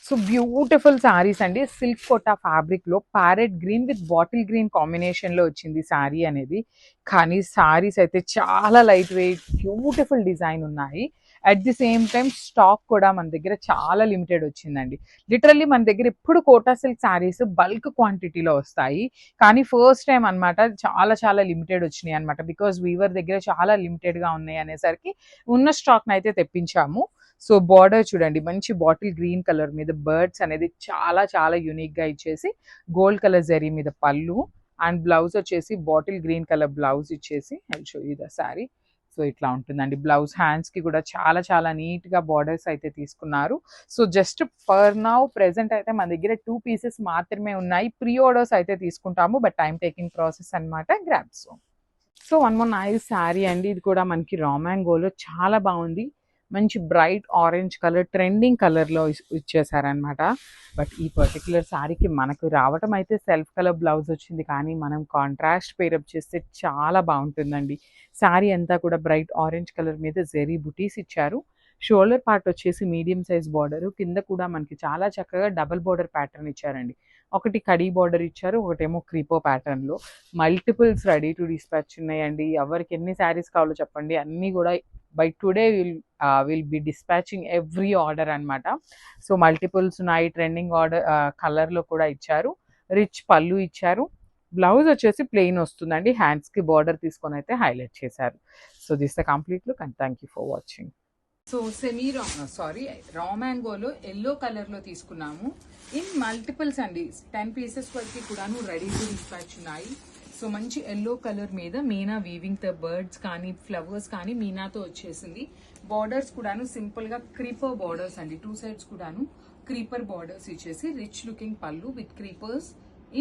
సో బ్యూటిఫుల్ శారీస్ అండి. సిల్క్ కోటా ఫ్యాబ్రిక్ లో parrot green with bottle green combination లో వచ్చింది శారీ అనేది. కానీ శారీస్ అయితే చాలా లైట్ వెయిట్, బ్యూటిఫుల్ డిజైన్ ఉన్నాయి. At the same time stock కూడా మన దగ్గర చాలా లిమిటెడ్ వచ్చిందండి. లిటరల్లీ మన దగ్గర ఎప్పుడు కోటా సిల్క్ శారీస్ బల్క్ క్వాంటిటీలో వస్తాయి, కానీ ఫస్ట్ టైం అనమాట చాలా చాలా లిమిటెడ్ వచ్చినాయి అనమాట. బికాస్ వీవర్ దగ్గర చాలా లిమిటెడ్ గా ఉన్నాయి అనేసరికి ఉన్న స్టాక్ అయితే తెప్పించాము. సో బార్డర్ చూడండి, మంచి బాటిల్ గ్రీన్ కలర్ మీద బర్డ్స్ అనేది చాలా చాలా యూనిక్ గా ఇచ్చేసి, గోల్డ్ కలర్ జరీ మీద పళ్ళు అండ్ బ్లౌజ్ వచ్చేసి బాటిల్ గ్రీన్ కలర్ బ్లౌజ్ ఇచ్చేసి, I show you the sari. So ఇట్లా ఉంటుందండి బ్లౌజ్. హ్యాండ్స్ కి కూడా చాలా చాలా నీట్ గా బార్డర్స్ అయితే తీసుకున్నారు. So just for now present అయితే మన దగ్గర 2 పీసెస్ మాత్రమే ఉన్నాయి. ప్రీ ఆర్డర్స్ అయితే తీసుకుంటాము, బట్ టైం టేకింగ్ ప్రాసెస్ అనమాట. Grabs. So one more nice sari అండి. ఇది కూడా మనకి రా మ్యాంగోలో చాలా బాగుంది. మంచి బ్రైట్ ఆరెంజ్ కలర్, ట్రెండింగ్ కలర్లో ఇచ్చేసారనమాట. బట్ ఈ పర్టికులర్ శారీకి మనకు రావటం అయితే సెల్ఫ్ కలర్ బ్లౌజ్ వచ్చింది, కానీ మనం కాంట్రాస్ట్ పేరప్ చేస్తే చాలా బాగుంటుందండి. శారీ అంతా కూడా బ్రైట్ ఆరెంజ్ కలర్ మీద జెరీ బుటీస్ ఇచ్చారు. షోల్డర్ పార్ట్ వచ్చేసి మీడియం సైజ్ బార్డర్, కింద కూడా మనకి చాలా చక్కగా డబల్ బార్డర్ ప్యాటర్న్ ఇచ్చారండి. ఒకటి కడీ బార్డర్ ఇచ్చారు, ఒకటేమో క్రీపో ప్యాటర్న్లో. మల్టిపుల్స్ రెడీ టు డిస్పాచ్ ఉన్నాయండి. ఎవరికి ఎన్ని శారీస్ కావాలో చెప్పండి, అన్నీ కూడా by today will be dispatching every order అనమాట. సో మల్టిపుల్స్ ఉన్నాయి. ట్రెండింగ్ ఆర్డర్ కలర్లో కూడా ఇచ్చారు. రిచ్ పళ్ళు ఇచ్చారు. బ్లౌజ్ వచ్చేసి ప్లెయిన్ వస్తుందండి. హ్యాండ్స్కి బార్డర్ తీసుకొని అయితే హైలైట్ చేశారు. So this the complete look and thank you for watching. So రా మ్యాంగోలో ఎల్లో కలర్లో తీసుకున్నాము. ఇన్ మల్టిపుల్స్ అండి, 10 పీసెస్ వరకు కూడాను రెడీ టు డిస్పాచ్ ఉన్నాయి. సో మంచి ఎల్లో కలర్ మీద మీనా వీవింగ్ తో బర్డ్స్ కానీ ఫ్లవర్స్ కానీ మీనాతో వచ్చేసింది. బార్డర్స్ కూడాను సింపుల్ గా క్రీపర్ బార్డర్స్ అండి. 2 సైడ్స్ కూడాను క్రీపర్ బార్డర్స్ ఇచ్చేసి రిచ్ లుకింగ్ పళ్ళు విత్ క్రీపర్స్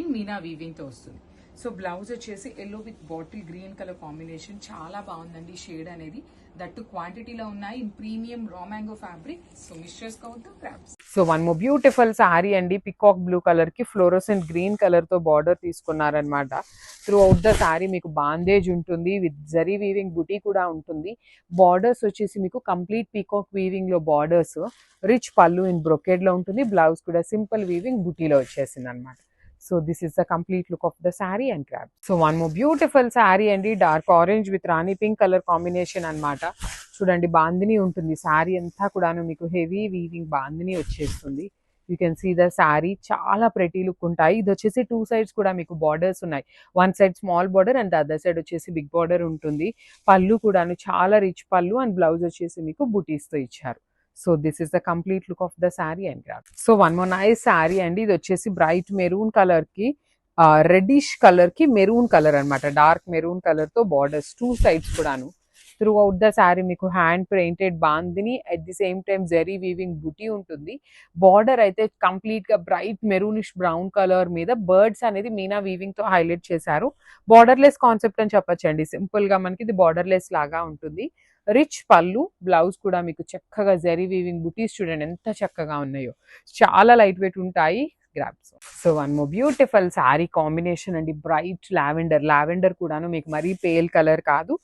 ఇన్ మీనా వీవింగ్ తో వస్తుంది. సో బ్లౌజ్ వచ్చేసి yellow with bottle green colour combination, చాలా బాగుందండి షేడ్ అనేది. దట్టు క్వాంటిటీలో ఉన్నాయి in premium raw mango fabric. So miss చేసుకోవద్దు. Grabs. So one more beautiful sari అండి. పికాక్ బ్లూ కలర్ కి ఫ్లోరోసెంట్ గ్రీన్ కలర్ తో బార్డర్ తీసుకున్నారనమాట. త్రూ అవుట్ ద శారీ మీకు బాందేజ్ ఉంటుంది, విత్ జరీ వీవింగ్ బుటీ కూడా ఉంటుంది. బార్డర్స్ వచ్చేసి మీకు కంప్లీట్ పీకాక్ వీవింగ్ లో బార్డర్స్, రిచ్ పళ్ళు ఇన్ బ్రొకేడ్ లో ఉంటుంది. బ్లౌజ్ కూడా సింపుల్ వీవింగ్ బుటీలో వచ్చేసింది అనమాట. So this is the complete look of the sari and grab. So one more beautiful sari అండి. Dark orange with rani pink colour combination అనమాట. చూడండి బాందిని ఉంటుంది. శారీ అంతా కూడాను మీకు హెవీ వీవింగ్ బాందిని వచ్చేస్తుంది. You can see the sari, చాలా ప్రెటీ లుక్ ఉంటాయి. ఇది వచ్చేసి 2 సైడ్స్ కూడా మీకు బార్డర్స్ ఉన్నాయి. 1 side small border and other side వచ్చేసి బిగ్ బార్డర్ ఉంటుంది. పళ్ళు కూడాను చాలా రిచ్ పళ్ళు అండ్ బ్లౌజ్ వచ్చేసి మీకు బుటీస్తో ఇచ్చారు. So this is the complete look of the sari and grab. So one more nice sari అండి. ఇది వచ్చేసి బ్రైట్ మెరూన్ కలర్ కి రెడ్డిష్ కలర్ కి మెరూన్ కలర్ అనమాట. డార్క్ మెరూన్ కలర్ తో బార్డర్స్ 2 సైడ్స్ కూడాను. త్రూ అవుట్ ద శారీ మీకు hand painted bandhani, at the same time zari weaving బుటీ ఉంటుంది. బార్డర్ అయితే కంప్లీట్ గా బ్రైట్ మెరూనిష్ బ్రౌన్ కలర్ మీద బర్డ్స్ అనేది మీనా వీవింగ్ తో హైలైట్ చేశారు. బార్డర్లెస్ కాన్సెప్ట్ అని చెప్పొచ్చండి. సింపుల్ గా మనకి ఇది బార్డర్లెస్ లాగా ఉంటుంది. రిచ్ పళ్ళు, బ్లౌజ్ కూడా మీకు చక్కగా జరీ వీవింగ్ బుటీస్ చూడండి ఎంత చక్కగా ఉన్నాయో. చాలా లైట్ వెయిట్ ఉంటాయి. Grabs. So one more beautiful sari combination అండి. బ్రైట్ లావెండర్, లావెండర్ కూడాను మీకు మరీ పేల్ కలర్ కాదు,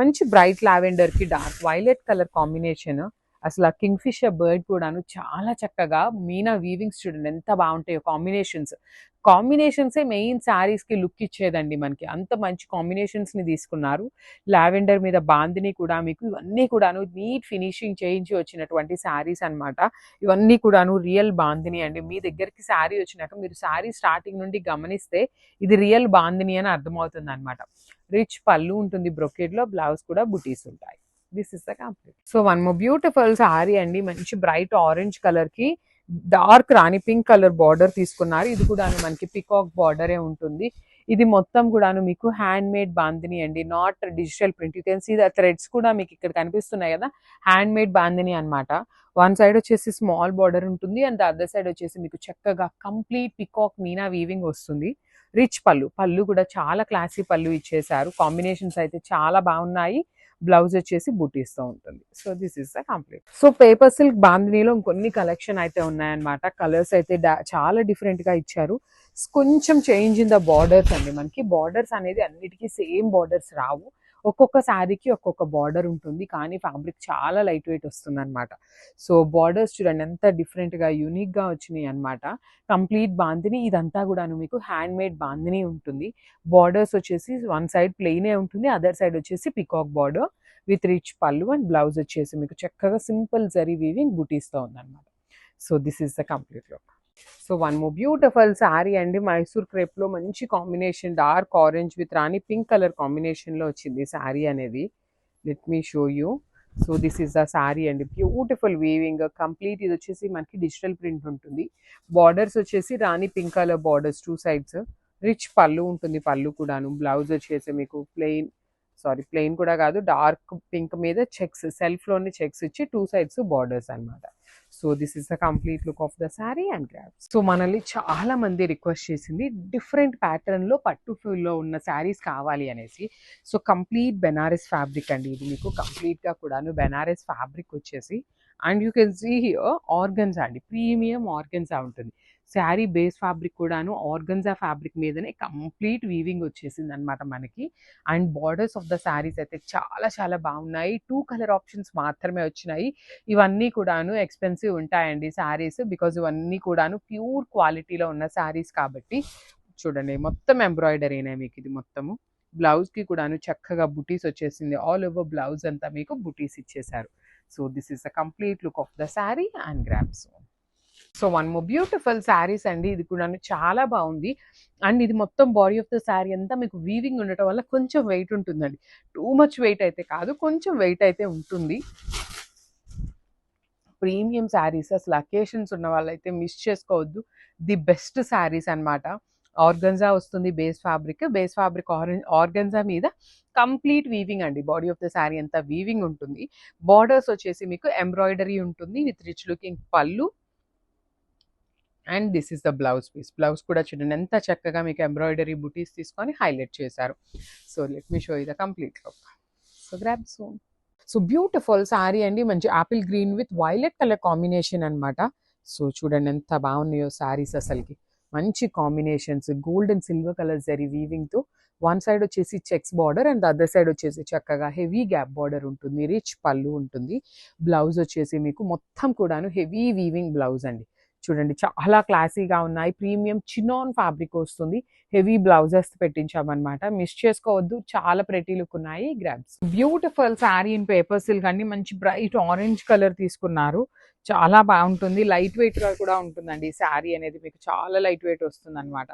మంచి బ్రైట్ లావెండర్ కి డార్క్ వైలెట్ కలర్ కాంబినేషన్. అసలు ఆ కింగ్ ఫిషర్ బర్డ్ కూడాను చాలా చక్కగా మీనా వీవింగ్స్ చూడండి ఎంత బాగుంటాయో. కాంబినేషన్సే మెయిన్ శారీస్ కి లుక్ ఇచ్చేదండి మనకి. అంత మంచి కాంబినేషన్స్ ని తీసుకున్నారు. లావెండర్ మీద బాందిని కూడా మీకు, ఇవన్నీ కూడాను నీట్ ఫినిషింగ్ చేయించి వచ్చినటువంటి శారీస్ అనమాట. ఇవన్నీ కూడాను రియల్ బాందిని అండి. మీ దగ్గరికి శారీ వచ్చినాక మీరు శారీ స్టార్టింగ్ నుండి గమనిస్తే ఇది రియల్ బాందిని అని అర్థమవుతుంది అనమాట. రిచ్ పళ్ళు ఉంటుంది బ్రొకేడ్ లో, బ్లౌజ్ కూడా బుటీస్ ఉంటాయి. This is the complete. So one more beautiful sari అండి. మంచి బ్రైట్ ఆరెంజ్ కలర్ కి డార్క్ రాణి పింక్ కలర్ బార్డర్ తీసుకున్నారు. ఇది కూడా మనకి పికాక్ బార్డరే ఉంటుంది. ఇది మొత్తం కూడాను మీకు హ్యాండ్ మేడ్ బాందిని అండి, not digital print. You can see the threads కూడా మీకు ఇక్కడ కనిపిస్తున్నాయి కదా, హ్యాండ్ మేడ్ బాందిని అనమాట. వన్ సైడ్ వచ్చేసి స్మాల్ బార్డర్ ఉంటుంది అండ్ ద అదర్ సైడ్ వచ్చేసి మీకు చక్కగా కంప్లీట్ పికాక్ మీనా వీవింగ్ వస్తుంది. రిచ్ పళ్ళు, పళ్ళు కూడా చాలా క్లాసీ పళ్ళు ఇచ్చేసారు. కాంబినేషన్స్ అయితే చాలా బాగున్నాయి. బ్లౌజ్ వచ్చేసి బూటీస్తో ఉంటుంది. So this is the complete. So paper silk బాందినీలో కొన్ని కలెక్షన్ అయితే ఉన్నాయన్నమాట. కలర్స్ అయితే చాలా డిఫరెంట్ గా ఇచ్చారు. కొంచెం చేంజ్ ఇన్ ద బార్డర్స్ అండి. మనకి బార్డర్స్ అనేది అన్నిటికీ సేమ్ బార్డర్స్ రావు, ఒక్కొక్క శారీకి ఒక్కొక్క బార్డర్ ఉంటుంది, కానీ ఫ్యాబ్రిక్ చాలా లైట్ వెయిట్ వస్తుంది అనమాట. సో బార్డర్స్ చూడండి ఎంత డిఫరెంట్ గా యూనిక్ గా వచ్చినాయి అనమాట. కంప్లీట్ బాందిని ఇదంతా కూడాను మీకు హ్యాండ్ మేడ్ బాందిని ఉంటుంది. బార్డర్స్ వచ్చేసి వన్ సైడ్ ప్లెయినే ఉంటుంది, అదర్ సైడ్ వచ్చేసి పికాక్ బార్డర్ విత్ రిచ్ పళ్ళు అండ్ బ్లౌజ్ వచ్చేసి మీకు చక్కగా సింపుల్ జరీ వీవింగ్ బుటీస్తో ఉందన్నమాట. So this is the complete look. So one more beautiful sari అండి, మైసూర్ క్రేప్ లో మంచి combination, dark orange with rani pink colour combination లో వచ్చింది శారీ అనేది. Let me show you. So this is the sari అండి, బ్యూటిఫుల్ వీవింగ్ కంప్లీట్. ఇది వచ్చేసి మనకి డిజిటల్ ప్రింట్ ఉంటుంది. బార్డర్స్ వచ్చేసి rani pink colour borders two sides. Rich pallu ఉంటుంది, పళ్ళు కూడాను. బ్లౌజ్ వచ్చేసి మీకు ప్లెయిన్ కూడా కాదు, డార్క్ పింక్ మీద చెక్స్, సెల్ఫ్ లోని చెక్స్ ఇచ్చి టూ సైడ్స్ బార్డర్స్ అనమాట. So this is the complete look of the sari and grabs. So మనల్ని చాలా మంది రిక్వెస్ట్ చేసింది డిఫరెంట్ ప్యాటర్న్ లో పట్టు ఫుల్లో ఉన్న శారీస్ కావాలి అనేసి. సో కంప్లీట్ బెనారస్ ఫ్యాబ్రిక్ అండి ఇది, మీకు కంప్లీట్ గా కూడాను బెనారస్ ఫ్యాబ్రిక్ వచ్చేసి. And you can see here organza అండి, ప్రీమియం ఆర్గన్జా ఉంటుంది. శారీ బేస్ ఫ్యాబ్రిక్ కూడాను ఆర్గన్జా ఫ్యాబ్రిక్ మీదనే కంప్లీట్ వీవింగ్ వచ్చేసింది అనమాట మనకి. And borders of the saris అయితే చాలా చాలా బాగున్నాయి. 2 కలర్ ఆప్షన్స్ మాత్రమే వచ్చినాయి. ఇవన్నీ కూడాను ఎక్స్పెన్సివ్ ఉంటాయండి శారీస్, బికాజ్ ఇవన్నీ కూడాను ప్యూర్ క్వాలిటీలో ఉన్న శారీస్ కాబట్టి. చూడండి మొత్తం ఎంబ్రాయిడరీనే మీకు ఇది మొత్తము. బ్లౌజ్ కి కూడాను చక్కగా బుటీస్ వచ్చేసింది, ఆల్ ఓవర్ బ్లౌజ్ అంతా మీకు బుటీస్ ఇచ్చేసారు. So this is the complete look of the sari and grabs. So one more beautiful saris అండి, ఇది కూడా చాలా బాగుంది. అండ్ ఇది మొత్తం బాడీ ఆఫ్ ద శారీ అంతా మీకు వీవింగ్ ఉండటం వల్ల కొంచెం వెయిట్ ఉంటుందండి. టూ మచ్ వెయిట్ అయితే కాదు, కొంచెం వెయిట్ అయితే ఉంటుంది. ప్రీమియం శారీస్, అసలు అకేషన్స్ ఉన్న వాళ్ళైతే మిస్ చేసుకోవద్దు. ది బెస్ట్ శారీస్ అనమాట. ఆర్గన్జా వస్తుంది బేస్ ఫ్యాబ్రిక్ ఆర్గన్జా మీద కంప్లీట్ వీవింగ్ అండి. బాడీ ఆఫ్ ద శారీ అంతా వీవింగ్ ఉంటుంది. బార్డర్స్ వచ్చేసి మీకు ఎంబ్రాయిడరీ ఉంటుంది with rich looking pallu. And this is the blouse piece. Blouse కూడా చూడండి ఎంత చక్కగా మీకు ఎంబ్రాయిడరీ బుటీస్ తీసుకొని హైలైట్ చేశారు. So let me show you the complete look. So grab soon. So beautiful sari అండి, మంచి apple green with violet colour combination అనమాట. సో చూడండి ఎంత బాగున్నాయో శారీస్, అసలుకి మంచి combinations. Gold and silver colour zari weaving తో వన్ సైడ్ వచ్చేసి checks border and other side వచ్చేసి చక్కగా హెవీ గ్యాప్ బార్డర్ ఉంటుంది. రిచ్ పళ్ళు ఉంటుంది. బ్లౌజ్ వచ్చేసి మీకు మొత్తం కూడాను హెవీ వీవింగ్ బ్లౌజ్ అండి. చూడండి చాలా క్లాసీగా ఉన్నాయి. ప్రీమియం చినాన్ ఫ్యాబ్రిక్ వస్తుంది. హెవీ బ్లౌజెస్ పెట్టించామన్నమాట, మిస్ చేసుకోవద్దు. చాలా ప్రెటీ లుక్ ఉన్నాయి. Grabs. Beautiful sari in paper silk అండి, మంచి బ్రైట్ ఆరెంజ్ కలర్ తీసుకున్నారు. చాలా బాగుంటుంది. లైట్ వెయిట్ గా కూడా ఉంటుందండి ఈ శారీ అనేది, మీకు చాలా లైట్ వెయిట్ వస్తుంది అనమాట.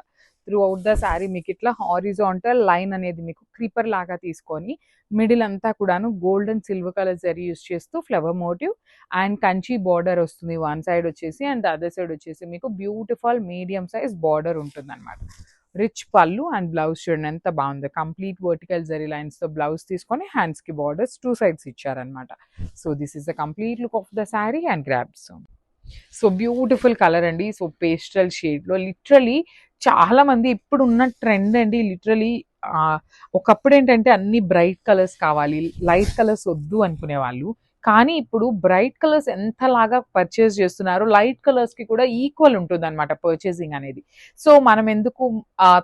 త్రూ అవుట్ ద శారీ మీకు ఇట్లా హారిజాంటల్ లైన్ అనేది మీకు క్రీపర్ లాగా తీసుకొని మిడిల్ అంతా కూడాను gold and silver colour zari use చేస్తూ flower motif and Kanchi border వస్తుంది వన్ సైడ్ వచ్చేసి, అండ్ అదర్ సైడ్ వచ్చేసి మీకు బ్యూటిఫుల్ మీడియం సైజ్ బార్డర్ ఉంటుంది అనమాట. రిచ్ పళ్ళు అండ్ బ్లౌజ్ చూడండి ఎంత బాగుంది. కంప్లీట్ వర్టికల్ జరీ లైన్స్ తో బ్లౌజ్ తీసుకొని హ్యాండ్స్ కి బార్డర్స్ టూ సైడ్స్ ఇచ్చారనమాట. So this is the complete look of the sari and grabs. So beautiful colour అండి. సో పేస్టల్ షేడ్ లో లిటరలీ చాలా మంది ఇప్పుడు ఉన్న ట్రెండ్ అండి. లిటరలీ ఒకప్పుడు ఏంటంటే అన్ని బ్రైట్ కలర్స్ కావాలి, లైట్ కలర్స్ వద్దు అనుకునే వాళ్ళు. కానీ ఇప్పుడు బ్రైట్ కలర్స్ ఎంతలాగా పర్చేస్ చేస్తున్నారు, లైట్ కలర్స్ కి కూడా ఈక్వల్ ఉంటుంది అనమాట పర్చేసింగ్ అనేది. సో మనం ఎందుకు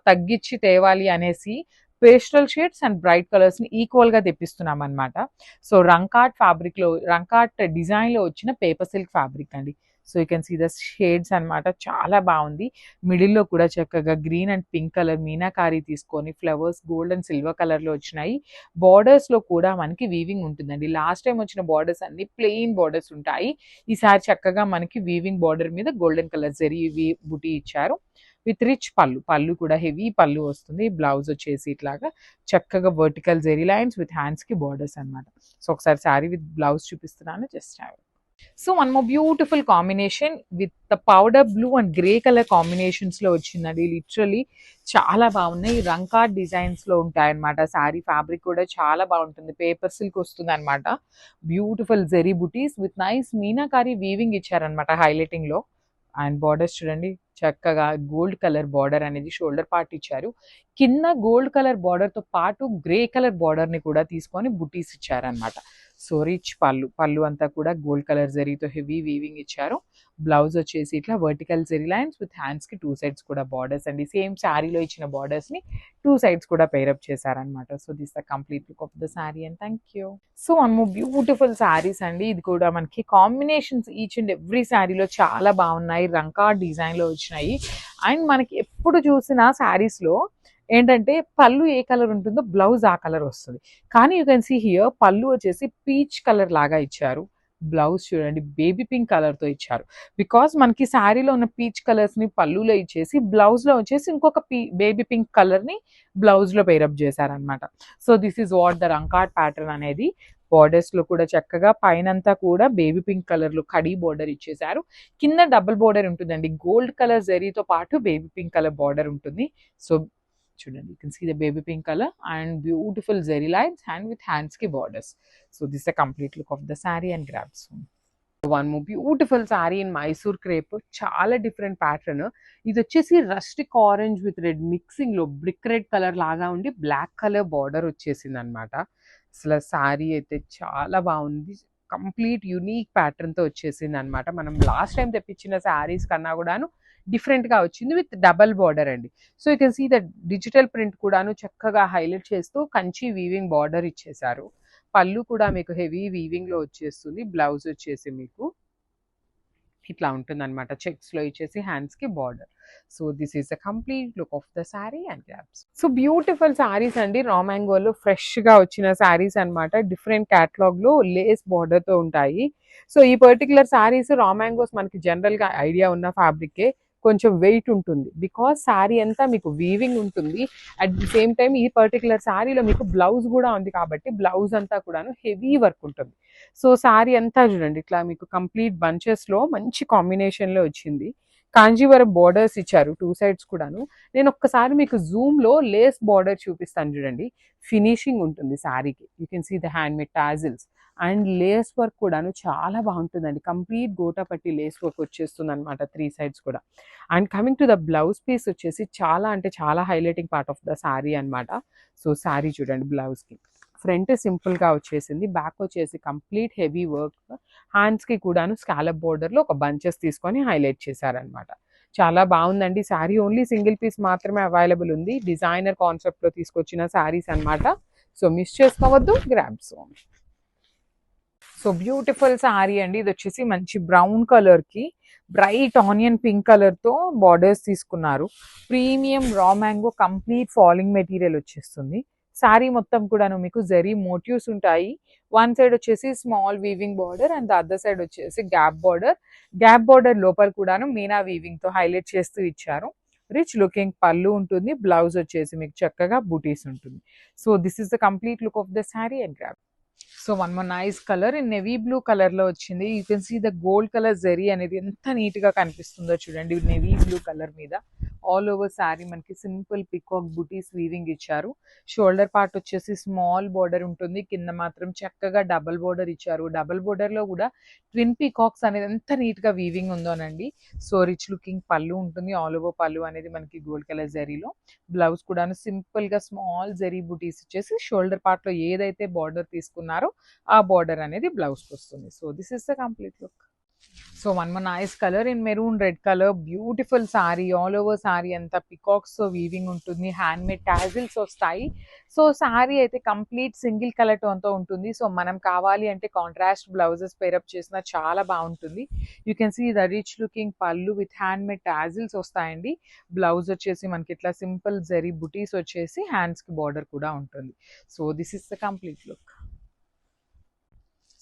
తగ్గించి తేవాలి అనేసి pastel shades and bright colours ని ఈక్వల్ గా తెప్పిస్తున్నాం అనమాట. సో రంకాట్ డిజైన్ లో వచ్చిన పేపర్ సిల్క్ ఫ్యాబ్రిక్ అండి. So you can see the shades అనమాట, చాలా బాగుంది. మిడిల్లో కూడా చక్కగా green and pink colour meenakari తీసుకొని flowers gold and silver colour లో వచ్చినాయి. బార్డర్స్ లో కూడా మనకి వీవింగ్ ఉంటుందండి. లాస్ట్ టైం వచ్చిన బార్డర్స్ అన్ని ప్లెయిన్ బార్డర్స్ ఉంటాయి. ఈసారి చక్కగా మనకి వీవింగ్ బార్డర్ మీద గోల్డెన్ కలర్ జరీ బుటీ ఇచ్చారు విత్ రిచ్ పళ్ళు కూడా హెవీ పళ్ళు వస్తుంది. బ్లౌజ్ వచ్చేసి ఇట్లాగా చక్కగా vertical zari lines with hands కి బార్డర్స్ అనమాట. సో ఒకసారి శారీ విత్ బ్లౌజ్ చూపిస్తున్నాను, just have. So one more beautiful combination with the powder blue and grey colour combinations లో వచ్చిందండి. లిటరలీ చాలా బాగున్నాయి. రంకాట్ డిజైన్స్ లో ఉంటాయి అనమాట. శారీ ఫ్యాబ్రిక్ కూడా చాలా బాగుంటుంది. పేపర్ సిల్క్ వస్తుంది అనమాట. Beautiful zari buttis with nice meenakari weaving ఇచ్చారనమాట హైలైటింగ్ లో. అండ్ బార్డర్స్ చూడండి చక్కగా గోల్డ్ కలర్ బార్డర్ అనేది షోల్డర్ పార్ట్ ఇచ్చారు. కింద గోల్డ్ కలర్ బార్డర్ తో పాటు గ్రే కలర్ బార్డర్ ని కూడా తీసుకొని బుటీస్ ఇచ్చారనమాట. సో రిచ్ పళ్ళు అంతా కూడా గోల్డ్ కలర్ జరీతో హెవీ వీవింగ్ ఇచ్చారు. బ్లౌజ్ వచ్చేసి ఇట్లా vertical zari lines with hands కి 2 సైడ్స్ కూడా బార్డర్స్ అండి. సేమ్ శారీలో ఇచ్చిన బార్డర్స్ ని 2 సైడ్స్ కూడా పేరప్ చేశారనమాట. So this the complete look of the sari and thank you. So అమ్మో బ్యూటిఫుల్ శారీస్ అండి. ఇది కూడా మనకి కాంబినేషన్స్ ఈచ్ అండ్ ఎవ్రీ శారీలో చాలా బాగున్నాయి. రంకా డిజైన్ లో వచ్చినాయి. అండ్ మనకి ఎప్పుడు చూసిన శారీస్ లో ఏంటంటే పళ్ళు ఏ కలర్ ఉంటుందో బ్లౌజ్ ఆ కలర్ వస్తుంది. కానీ యూ కెన్ సీ హియర్ పళ్ళు వచ్చేసి పీచ్ కలర్ లాగా ఇచ్చారు. బ్లౌజ్ చూడండి బేబీ పింక్ కలర్ తో ఇచ్చారు. బికాస్ మనకి శారీలో ఉన్న పీచ్ కలర్స్ ని పళ్ళులో ఇచ్చేసి బ్లౌజ్ లో వచ్చేసి ఇంకొక బేబీ పింక్ కలర్ ని బ్లౌజ్ లో పేరప్ చేశారనమాట. So this is what the rangkat pattern అనేది. బార్డర్స్ లో కూడా చక్కగా పైనంతా కూడా బేబీ పింక్ కలర్ లో కడీ బార్డర్ ఇచ్చేసారు. కింద డబుల్ బార్డర్ ఉంటుందండి. గోల్డ్ కలర్ జరీతో పాటు బేబీ పింక్ కలర్ బార్డర్ ఉంటుంది. సో చూడండి you can see the baby pink color and beautiful zari lines and with hands ki borders. So this is a complete look of the saree and grab soon. One more beautiful saree in Mysore crepe. చాలా different pattern. ఇది వచ్చేసి rustic orange with red mixing లో brick red colour లాగా ఉండి black colour border వచ్చేసింది అనమాట. అసలు శారీ అయితే చాలా బాగుంది. కంప్లీట్ యూనిక్ ప్యాటర్న్ తో వచ్చేసింది అనమాట. మనం లాస్ట్ టైం తెప్పించిన శారీస్ కన్నా కూడాను డిఫరెంట్ గా వచ్చింది విత్ డబల్ బార్డర్ అండి. So you can see the digital print కూడాను చక్కగా హైలైట్ చేస్తూ కంచి వీవింగ్ బార్డర్ ఇచ్చేసారు. పళ్ళు కూడా మీకు హెవీ వీవింగ్ లో వచ్చేస్తుంది. బ్లౌజ్ వచ్చేసి మీకు ఇట్లా ఉంటుంది అనమాట. చెక్స్ లో ఇచ్చేసి హ్యాండ్స్ కి border. So this is the complete look of the sari and grabs. So beautiful saris అండి. రా మ్యాంగోలో ఫ్రెష్ గా వచ్చిన శారీస్ అనమాట. డిఫరెంట్ క్యాటలాగ్ లో లేస్ బార్డర్ తో ఉంటాయి. సో ఈ పర్టికులర్ శారీస్ రా మ్యాంగోస్ మనకి జనరల్ గా ఐడియా ఉన్న ఫ్యాబ్రికే. కొంచెం వెయిట్ ఉంటుంది బికాస్ శారీ అంతా మీకు వీవింగ్ ఉంటుంది. అట్ ది సేమ్ టైం ఈ పర్టికులర్ శారీలో మీకు బ్లౌజ్ కూడా ఉంది కాబట్టి బ్లౌజ్ అంతా కూడాను హెవీ వర్క్ ఉంటుంది. సో శారీ అంతా చూడండి ఇట్లా మీకు కంప్లీట్ బంచెస్ లో మంచి కాంబినేషన్ లో వచ్చింది. కాంజీవరం బార్డర్స్ ఇచ్చారు 2 సైడ్స్ కూడాను. నేను ఒక్కసారి మీకు జూమ్ లో లేస్ బార్డర్ చూపిస్తాను చూడండి. ఫినిషింగ్ ఉంటుంది శారీకి. You can see the hand made tassels and lace work కూడాను చాలా బాగుంటుందండి. కంప్లీట్ గోటాపట్టి లేస్ వర్క్ వచ్చేస్తుంది అనమాట 3 సైడ్స్ కూడా. And coming to the blouse piece వచ్చేసి చాలా అంటే చాలా highlighting part of the sari అనమాట. సో శారీ చూడండి బ్లౌజ్ కి ఫ్రంట్ సింపుల్ గా వచ్చేసింది. బ్యాక్ వచ్చేసి కంప్లీట్ హెవీ వర్క్. హ్యాండ్స్ కి కూడాను స్కాలప్ బోర్డర్ లో ఒక బంచెస్ తీసుకొని హైలైట్ చేశారనమాట. చాలా బాగుందండి. శారీ ఓన్లీ సింగిల్ పీస్ మాత్రమే అవైలబుల్ ఉంది. డిజైనర్ కాన్సెప్ట్ లో తీసుకొచ్చిన శారీస్ అనమాట. సో మిస్ చేసుకోవద్దు. గ్రాబ్స్. సో బ్యూటిఫుల్ శారీ అండి. ఇది వచ్చేసి మంచి బ్రౌన్ కలర్ కి బ్రైట్ ఆనియన్ పింక్ కలర్ తో బార్డర్స్ తీసుకున్నారు. Premium raw mango complete falling material వచ్చేస్తుంది. శారీ మొత్తం కూడాను మీకు జరీ మోటివ్స్ ఉంటాయి. వన్ సైడ్ వచ్చేసి small weaving border and the other side వచ్చేసి గ్యాప్ బార్డర్. గ్యాప్ బార్డర్ లోపల కూడాను మీనా వీవింగ్ తో హైలైట్ చేస్తూ ఇచ్చారు. రిచ్ లుకింగ్ పళ్ళు ఉంటుంది. బ్లౌజ్ వచ్చేసి మీకు చక్కగా బూటీస్ ఉంటుంది. So this is the complete look of the sari and grab. So one more nice colour in navy blue colour లో వచ్చింది. You can see the gold colour zari అనేది ఎంత నీట్ గా కనిపిస్తుందో చూడండి. నెవీ బ్లూ కలర్ మీద ఆల్ ఓవర్ శారీ మనకి simple peacock బుటీస్ వీవింగ్ ఇచ్చారు. షోల్డర్ పార్ట్ వచ్చేసి స్మాల్ బార్డర్ ఉంటుంది. కింద మాత్రం చక్కగా డబల్ బార్డర్ ఇచ్చారు. డబల్ బార్డర్ లో కూడా ట్విన్ పికాక్స్ అనేది ఎంత నీట్ గా weaving ఉందోనండి. So rich looking pallu ఉంటుంది. ఆల్ ఓవర్ పళ్ళు అనేది మనకి గోల్డ్ కలర్ జరీలో. బ్లౌజ్ కూడా సింపుల్ గా స్మాల్ జరీ బుటీస్ ఇచ్చేసి షోల్డర్ పార్ట్ లో ఏదైతే బార్డర్ తీసుకున్నారో ఆ బార్డర్ అనేది బ్లౌజ్ వస్తుంది. So this is the complete look. So one more nice colour in maroon red colour. Beautiful sorry. All over sorry అంతా పికాక్స్ తో వీవింగ్ ఉంటుంది. హ్యాండ్ మేడ్ టాజిల్స్ వస్తాయి. సో సారీ అయితే కంప్లీట్ సింగిల్ కలర్ టోన్ తో ఉంటుంది. So మనం కావాలి అంటే కాంట్రాస్ట్ బ్లౌజెస్ పేరప్ చేసినా చాలా బాగుంటుంది. You can see the rich looking పళ్ళు విత్ హ్యాండ్ మేడ్ టాజిల్స్ వస్తాయండి. బ్లౌజ్ వచ్చేసి మనకి ఇట్లా సింపుల్ జరీ బుటీస్ వచ్చేసి హ్యాండ్స్ కి బార్డర్ కూడా ఉంటుంది. So this is the complete look.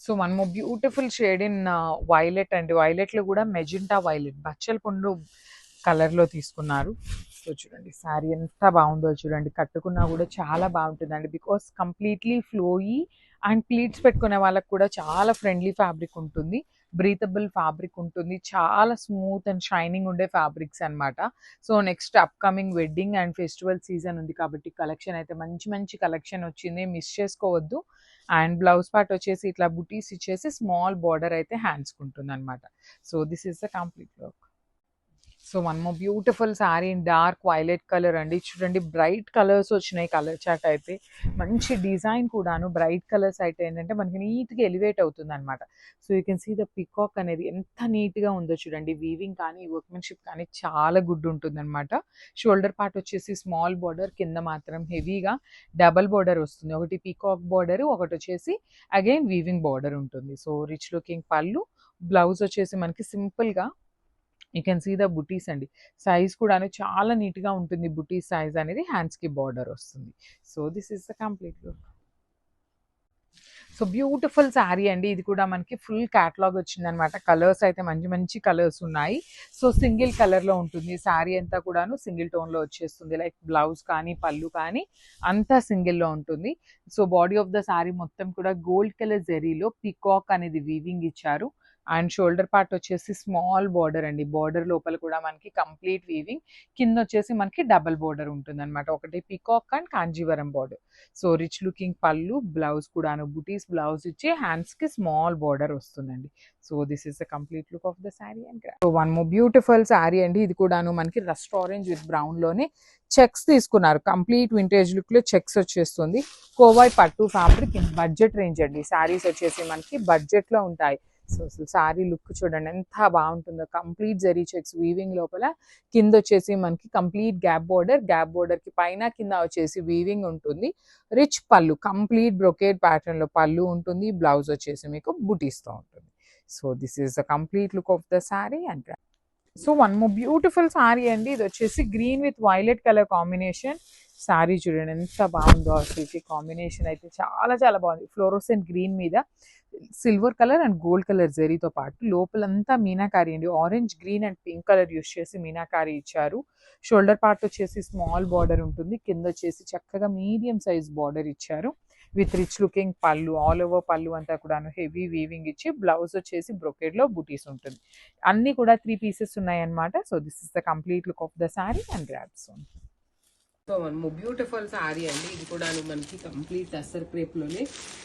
So one more beautiful shade in violet అండి. వైలెట్ లో కూడా మెజెంటా వైలెట్ బచ్చల పండు కలర్ లో తీసుకున్నారు. సో చూడండి శారీ ఎంత బాగుందో చూడండి. కట్టుకున్నా కూడా చాలా బాగుంటుందండి. Because completely flowy and pleats పెట్టుకునే వాళ్ళకి కూడా చాలా ఫ్రెండ్లీ ఫ్యాబ్రిక్ ఉంటుంది. బ్రీతబుల్ ఫ్యాబ్రిక్ ఉంటుంది, చాలా స్మూత్ అండ్ షైనింగ్ ఉండే ఫ్యాబ్రిక్స్ అన్నమాట. So next upcoming wedding and festival season ఉంది కాబట్టి కలెక్షన్ అయితే మంచి మంచి కలెక్షన్ వచ్చింది, మిస్ చేసుకోవద్దు. అండ్ బ్లౌజ్ పార్ట్ వచ్చేసి ఇట్లా బుటీస్ ఇచ్చేసి స్మాల్ బార్డర్ అయితే హ్యాండ్స్కి ఉంటుంది అనమాట. So this is the complete look. So one more beautiful sari in dark violet colour అండి. చూడండి బ్రైట్ కలర్స్ వచ్చినాయి, కలర్ చాట్ అయితే మంచి డిజైన్ కూడాను. బ్రైట్ కలర్స్ అయితే ఏంటంటే మనకి నీట్గా ఎలివేట్ అవుతుంది అనమాట. So you can see the peacock అనేది ఎంత నీట్గా ఉందో చూడండి. వీవింగ్ కానీ వర్క్మెన్షిప్ కానీ చాలా గుడ్ ఉంటుంది అనమాట. షోల్డర్ పార్ట్ వచ్చేసి స్మాల్ బార్డర్, కింద మాత్రం హెవీగా డబల్ బార్డర్ వస్తుంది. ఒకటి పీకాక్ బార్డర్, ఒకటి వచ్చేసి అగైన్ వీవింగ్ బార్డర్ ఉంటుంది. సో రిచ్ లుకింగ్ పళ్ళు, బ్లౌజ్ వచ్చేసి మనకి సింపుల్గా యూ కెన్ సీ ద బుటీస్ అండి. సైజ్ కూడా చాలా నీట్గా ఉంటుంది. బుటీస్ సైజ్ అనేది హ్యాండ్స్కి బార్డర్ వస్తుంది. So this is the complete look. So beautiful sari అండి. ఇది కూడా మనకి ఫుల్ క్యాటలాగ్ వచ్చింది అనమాట. కలర్స్ అయితే మంచి మంచి కలర్స్ ఉన్నాయి. సో సింగిల్ కలర్లో ఉంటుంది శారీ అంతా కూడాను, సింగిల్ టోన్లో వచ్చేస్తుంది. లైక్ బ్లౌజ్ కానీ పళ్ళు కానీ అంతా సింగిల్లో ఉంటుంది. So body of the sari మొత్తం కూడా గోల్డ్ కలర్ జెరీలో పికాక్ అనేది వీవింగ్ ఇచ్చారు. అండ్ షోల్డర్ పార్ట్ వచ్చేసి స్మాల్ బార్డర్ అండి. బార్డర్ లోపల కూడా మనకి కంప్లీట్ వీవింగ్, కింద వచ్చేసి మనకి డబల్ బార్డర్ ఉంటుంది అనమాట. ఒకటి peacock and Kanjeevaram border. So rich looking పళ్ళు, బ్లౌజ్ కూడాను బుటీస్ బ్లౌజ్ ఇచ్చి హ్యాండ్స్కి స్మాల్ బార్డర్ వస్తుందండి. So this is the complete look of the sari. And so one more beautiful sari అండి. ఇది కూడాను మనకి రస్ట్ ఆరెంజ్ విత్ బ్రౌన్ లోనే చెక్స్ తీసుకున్నారు. కంప్లీట్ వింటేజ్ లుక్ లో చెక్స్ వచ్చేస్తుంది. కోవై పట్టు ఫ్యాబ్రిక్ ఇన్ బడ్జెట్ రేంజ్ అండి. శారీస్ వచ్చేసి మనకి బడ్జెట్ లో ఉంటాయి. సో అసలు శారీ లుక్ చూడండి ఎంత బాగుంటుందో. కంప్లీట్ జరీ చెక్స్ వీవింగ్ లోపల, కింద వచ్చేసి మనకి complete gap border, gap border కి పైన కింద వచ్చేసి వీవింగ్ ఉంటుంది. రిచ్ పళ్ళు, కంప్లీట్ బ్రొకేడ్ ప్యాటర్న్ లో పళ్ళు ఉంటుంది. బ్లౌజ్ వచ్చేసి మీకు బుటీస్తో ఉంటుంది. So this is the complete look of the sari. And so one more beautiful sari అండి. ఇది వచ్చేసి green with violet colour combination. Sari చూడండి ఎంత బాగుందో. అసలు కాంబినేషన్ అయితే చాలా చాలా బాగుంది. ఫ్లోరోసెంట్ గ్రీన్ మీద silver colour and gold colour జరీతో పాటు లోపలంతా మీనాకారి అండి. Orange, green and pink colour use చేసి మీనాకారి ఇచ్చారు. షోల్డర్ పార్ట్ వచ్చేసి స్మాల్ బార్డర్ ఉంటుంది. కింద వచ్చేసి చక్కగా మీడియం సైజ్ బార్డర్ ఇచ్చారు విత్ రిచ్ లుకింగ్ పళ్ళు. ఆల్ ఓవర్ పళ్ళు అంతా కూడా హెవీ వీవింగ్ ఇచ్చి, బ్లౌజ్ వచ్చేసి బ్రొకేడ్ లో బుటీస్ ఉంటుంది. అన్ని కూడా 3 పీసెస్ ఉన్నాయి అనమాట. So this is the complete look of the sari and grabs. So మనము బ్యూటిఫుల్ శారీ అండి. ఇది కూడా మనకి కంప్లీట్ టస్సర్ క్రేప్లోనే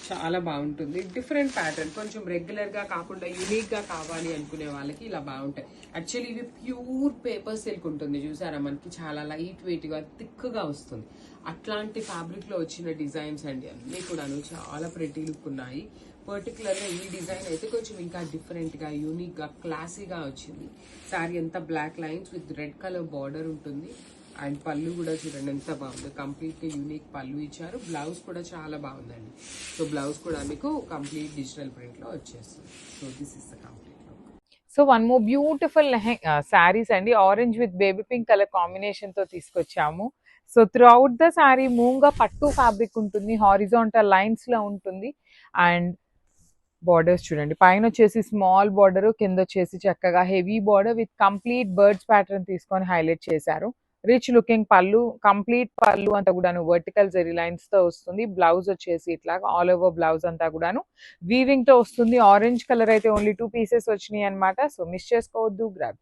చాలా బాగుంటుంది. డిఫరెంట్ ప్యాటర్న్, కొంచెం రెగ్యులర్గా కాకుండా యూనిక్గా కావాలి అనుకునే వాళ్ళకి ఇలా బాగుంటాయి. యాక్చువల్లీ ఇవి ప్యూర్ పేపర్ సిల్క్ ఉంటుంది చూసారా, మనకి చాలా లైట్ వెయిట్గా థిక్గా వస్తుంది. అట్లాంటి ఫ్యాబ్రిక్లో వచ్చిన డిజైన్స్ అండి. అన్నీ కూడాను చాలా ప్రెటీ లుక్ ఉన్నాయి. పర్టికులర్గా ఈ డిజైన్ అయితే కొంచెం ఇంకా డిఫరెంట్గా, యూనిక్గా, క్లాసీగా వచ్చింది. శారీ అంతా black lines with red colour border ఉంటుంది. అండ్ పళ్ళు కూడా చూడండి ఎంత బాగుంది. కంప్లీట్గా యూనిక్ పళ్ళు ఇచ్చారు. బ్లౌజ్ కూడా చాలా బాగుందండి. సో బ్లౌజ్ కూడా మీకు కంప్లీట్ డిజిటల్ ప్రింట్లో వచ్చేస్తుంది. So this is the complete look. So one more beautiful saris అండి. Orange with baby pink colour combination తో తీసుకొచ్చాము. So throughout the sari moonga పట్టు ఫ్యాబ్రిక్ ఉంటుంది. హారిజాంటల్ లైన్స్ లో ఉంటుంది. అండ్ బార్డర్స్ చూడండి, పైన వచ్చేసి స్మాల్ బార్డర్, కింద వచ్చేసి చక్కగా heavy border with complete birds pattern తీసుకొని హైలైట్ చేశారు. రిచ్ లుకింగ్ పళ్ళు, కంప్లీట్ పళ్ళు అంతా కూడాను వర్టికల్ జెరీ లైన్స్ తో వస్తుంది. బ్లౌజ్ వచ్చేసి ఇట్లా ఆల్ ఓవర్ బ్లౌజ్ అంతా కూడాను వీవింగ్ తో వస్తుంది. ఆరెంజ్ కలర్ అయితే ఓన్లీ 2 పీసెస్ వచ్చినాయి అనమాట. సో మిస్ చేసుకోవద్దు, గ్రాబ్.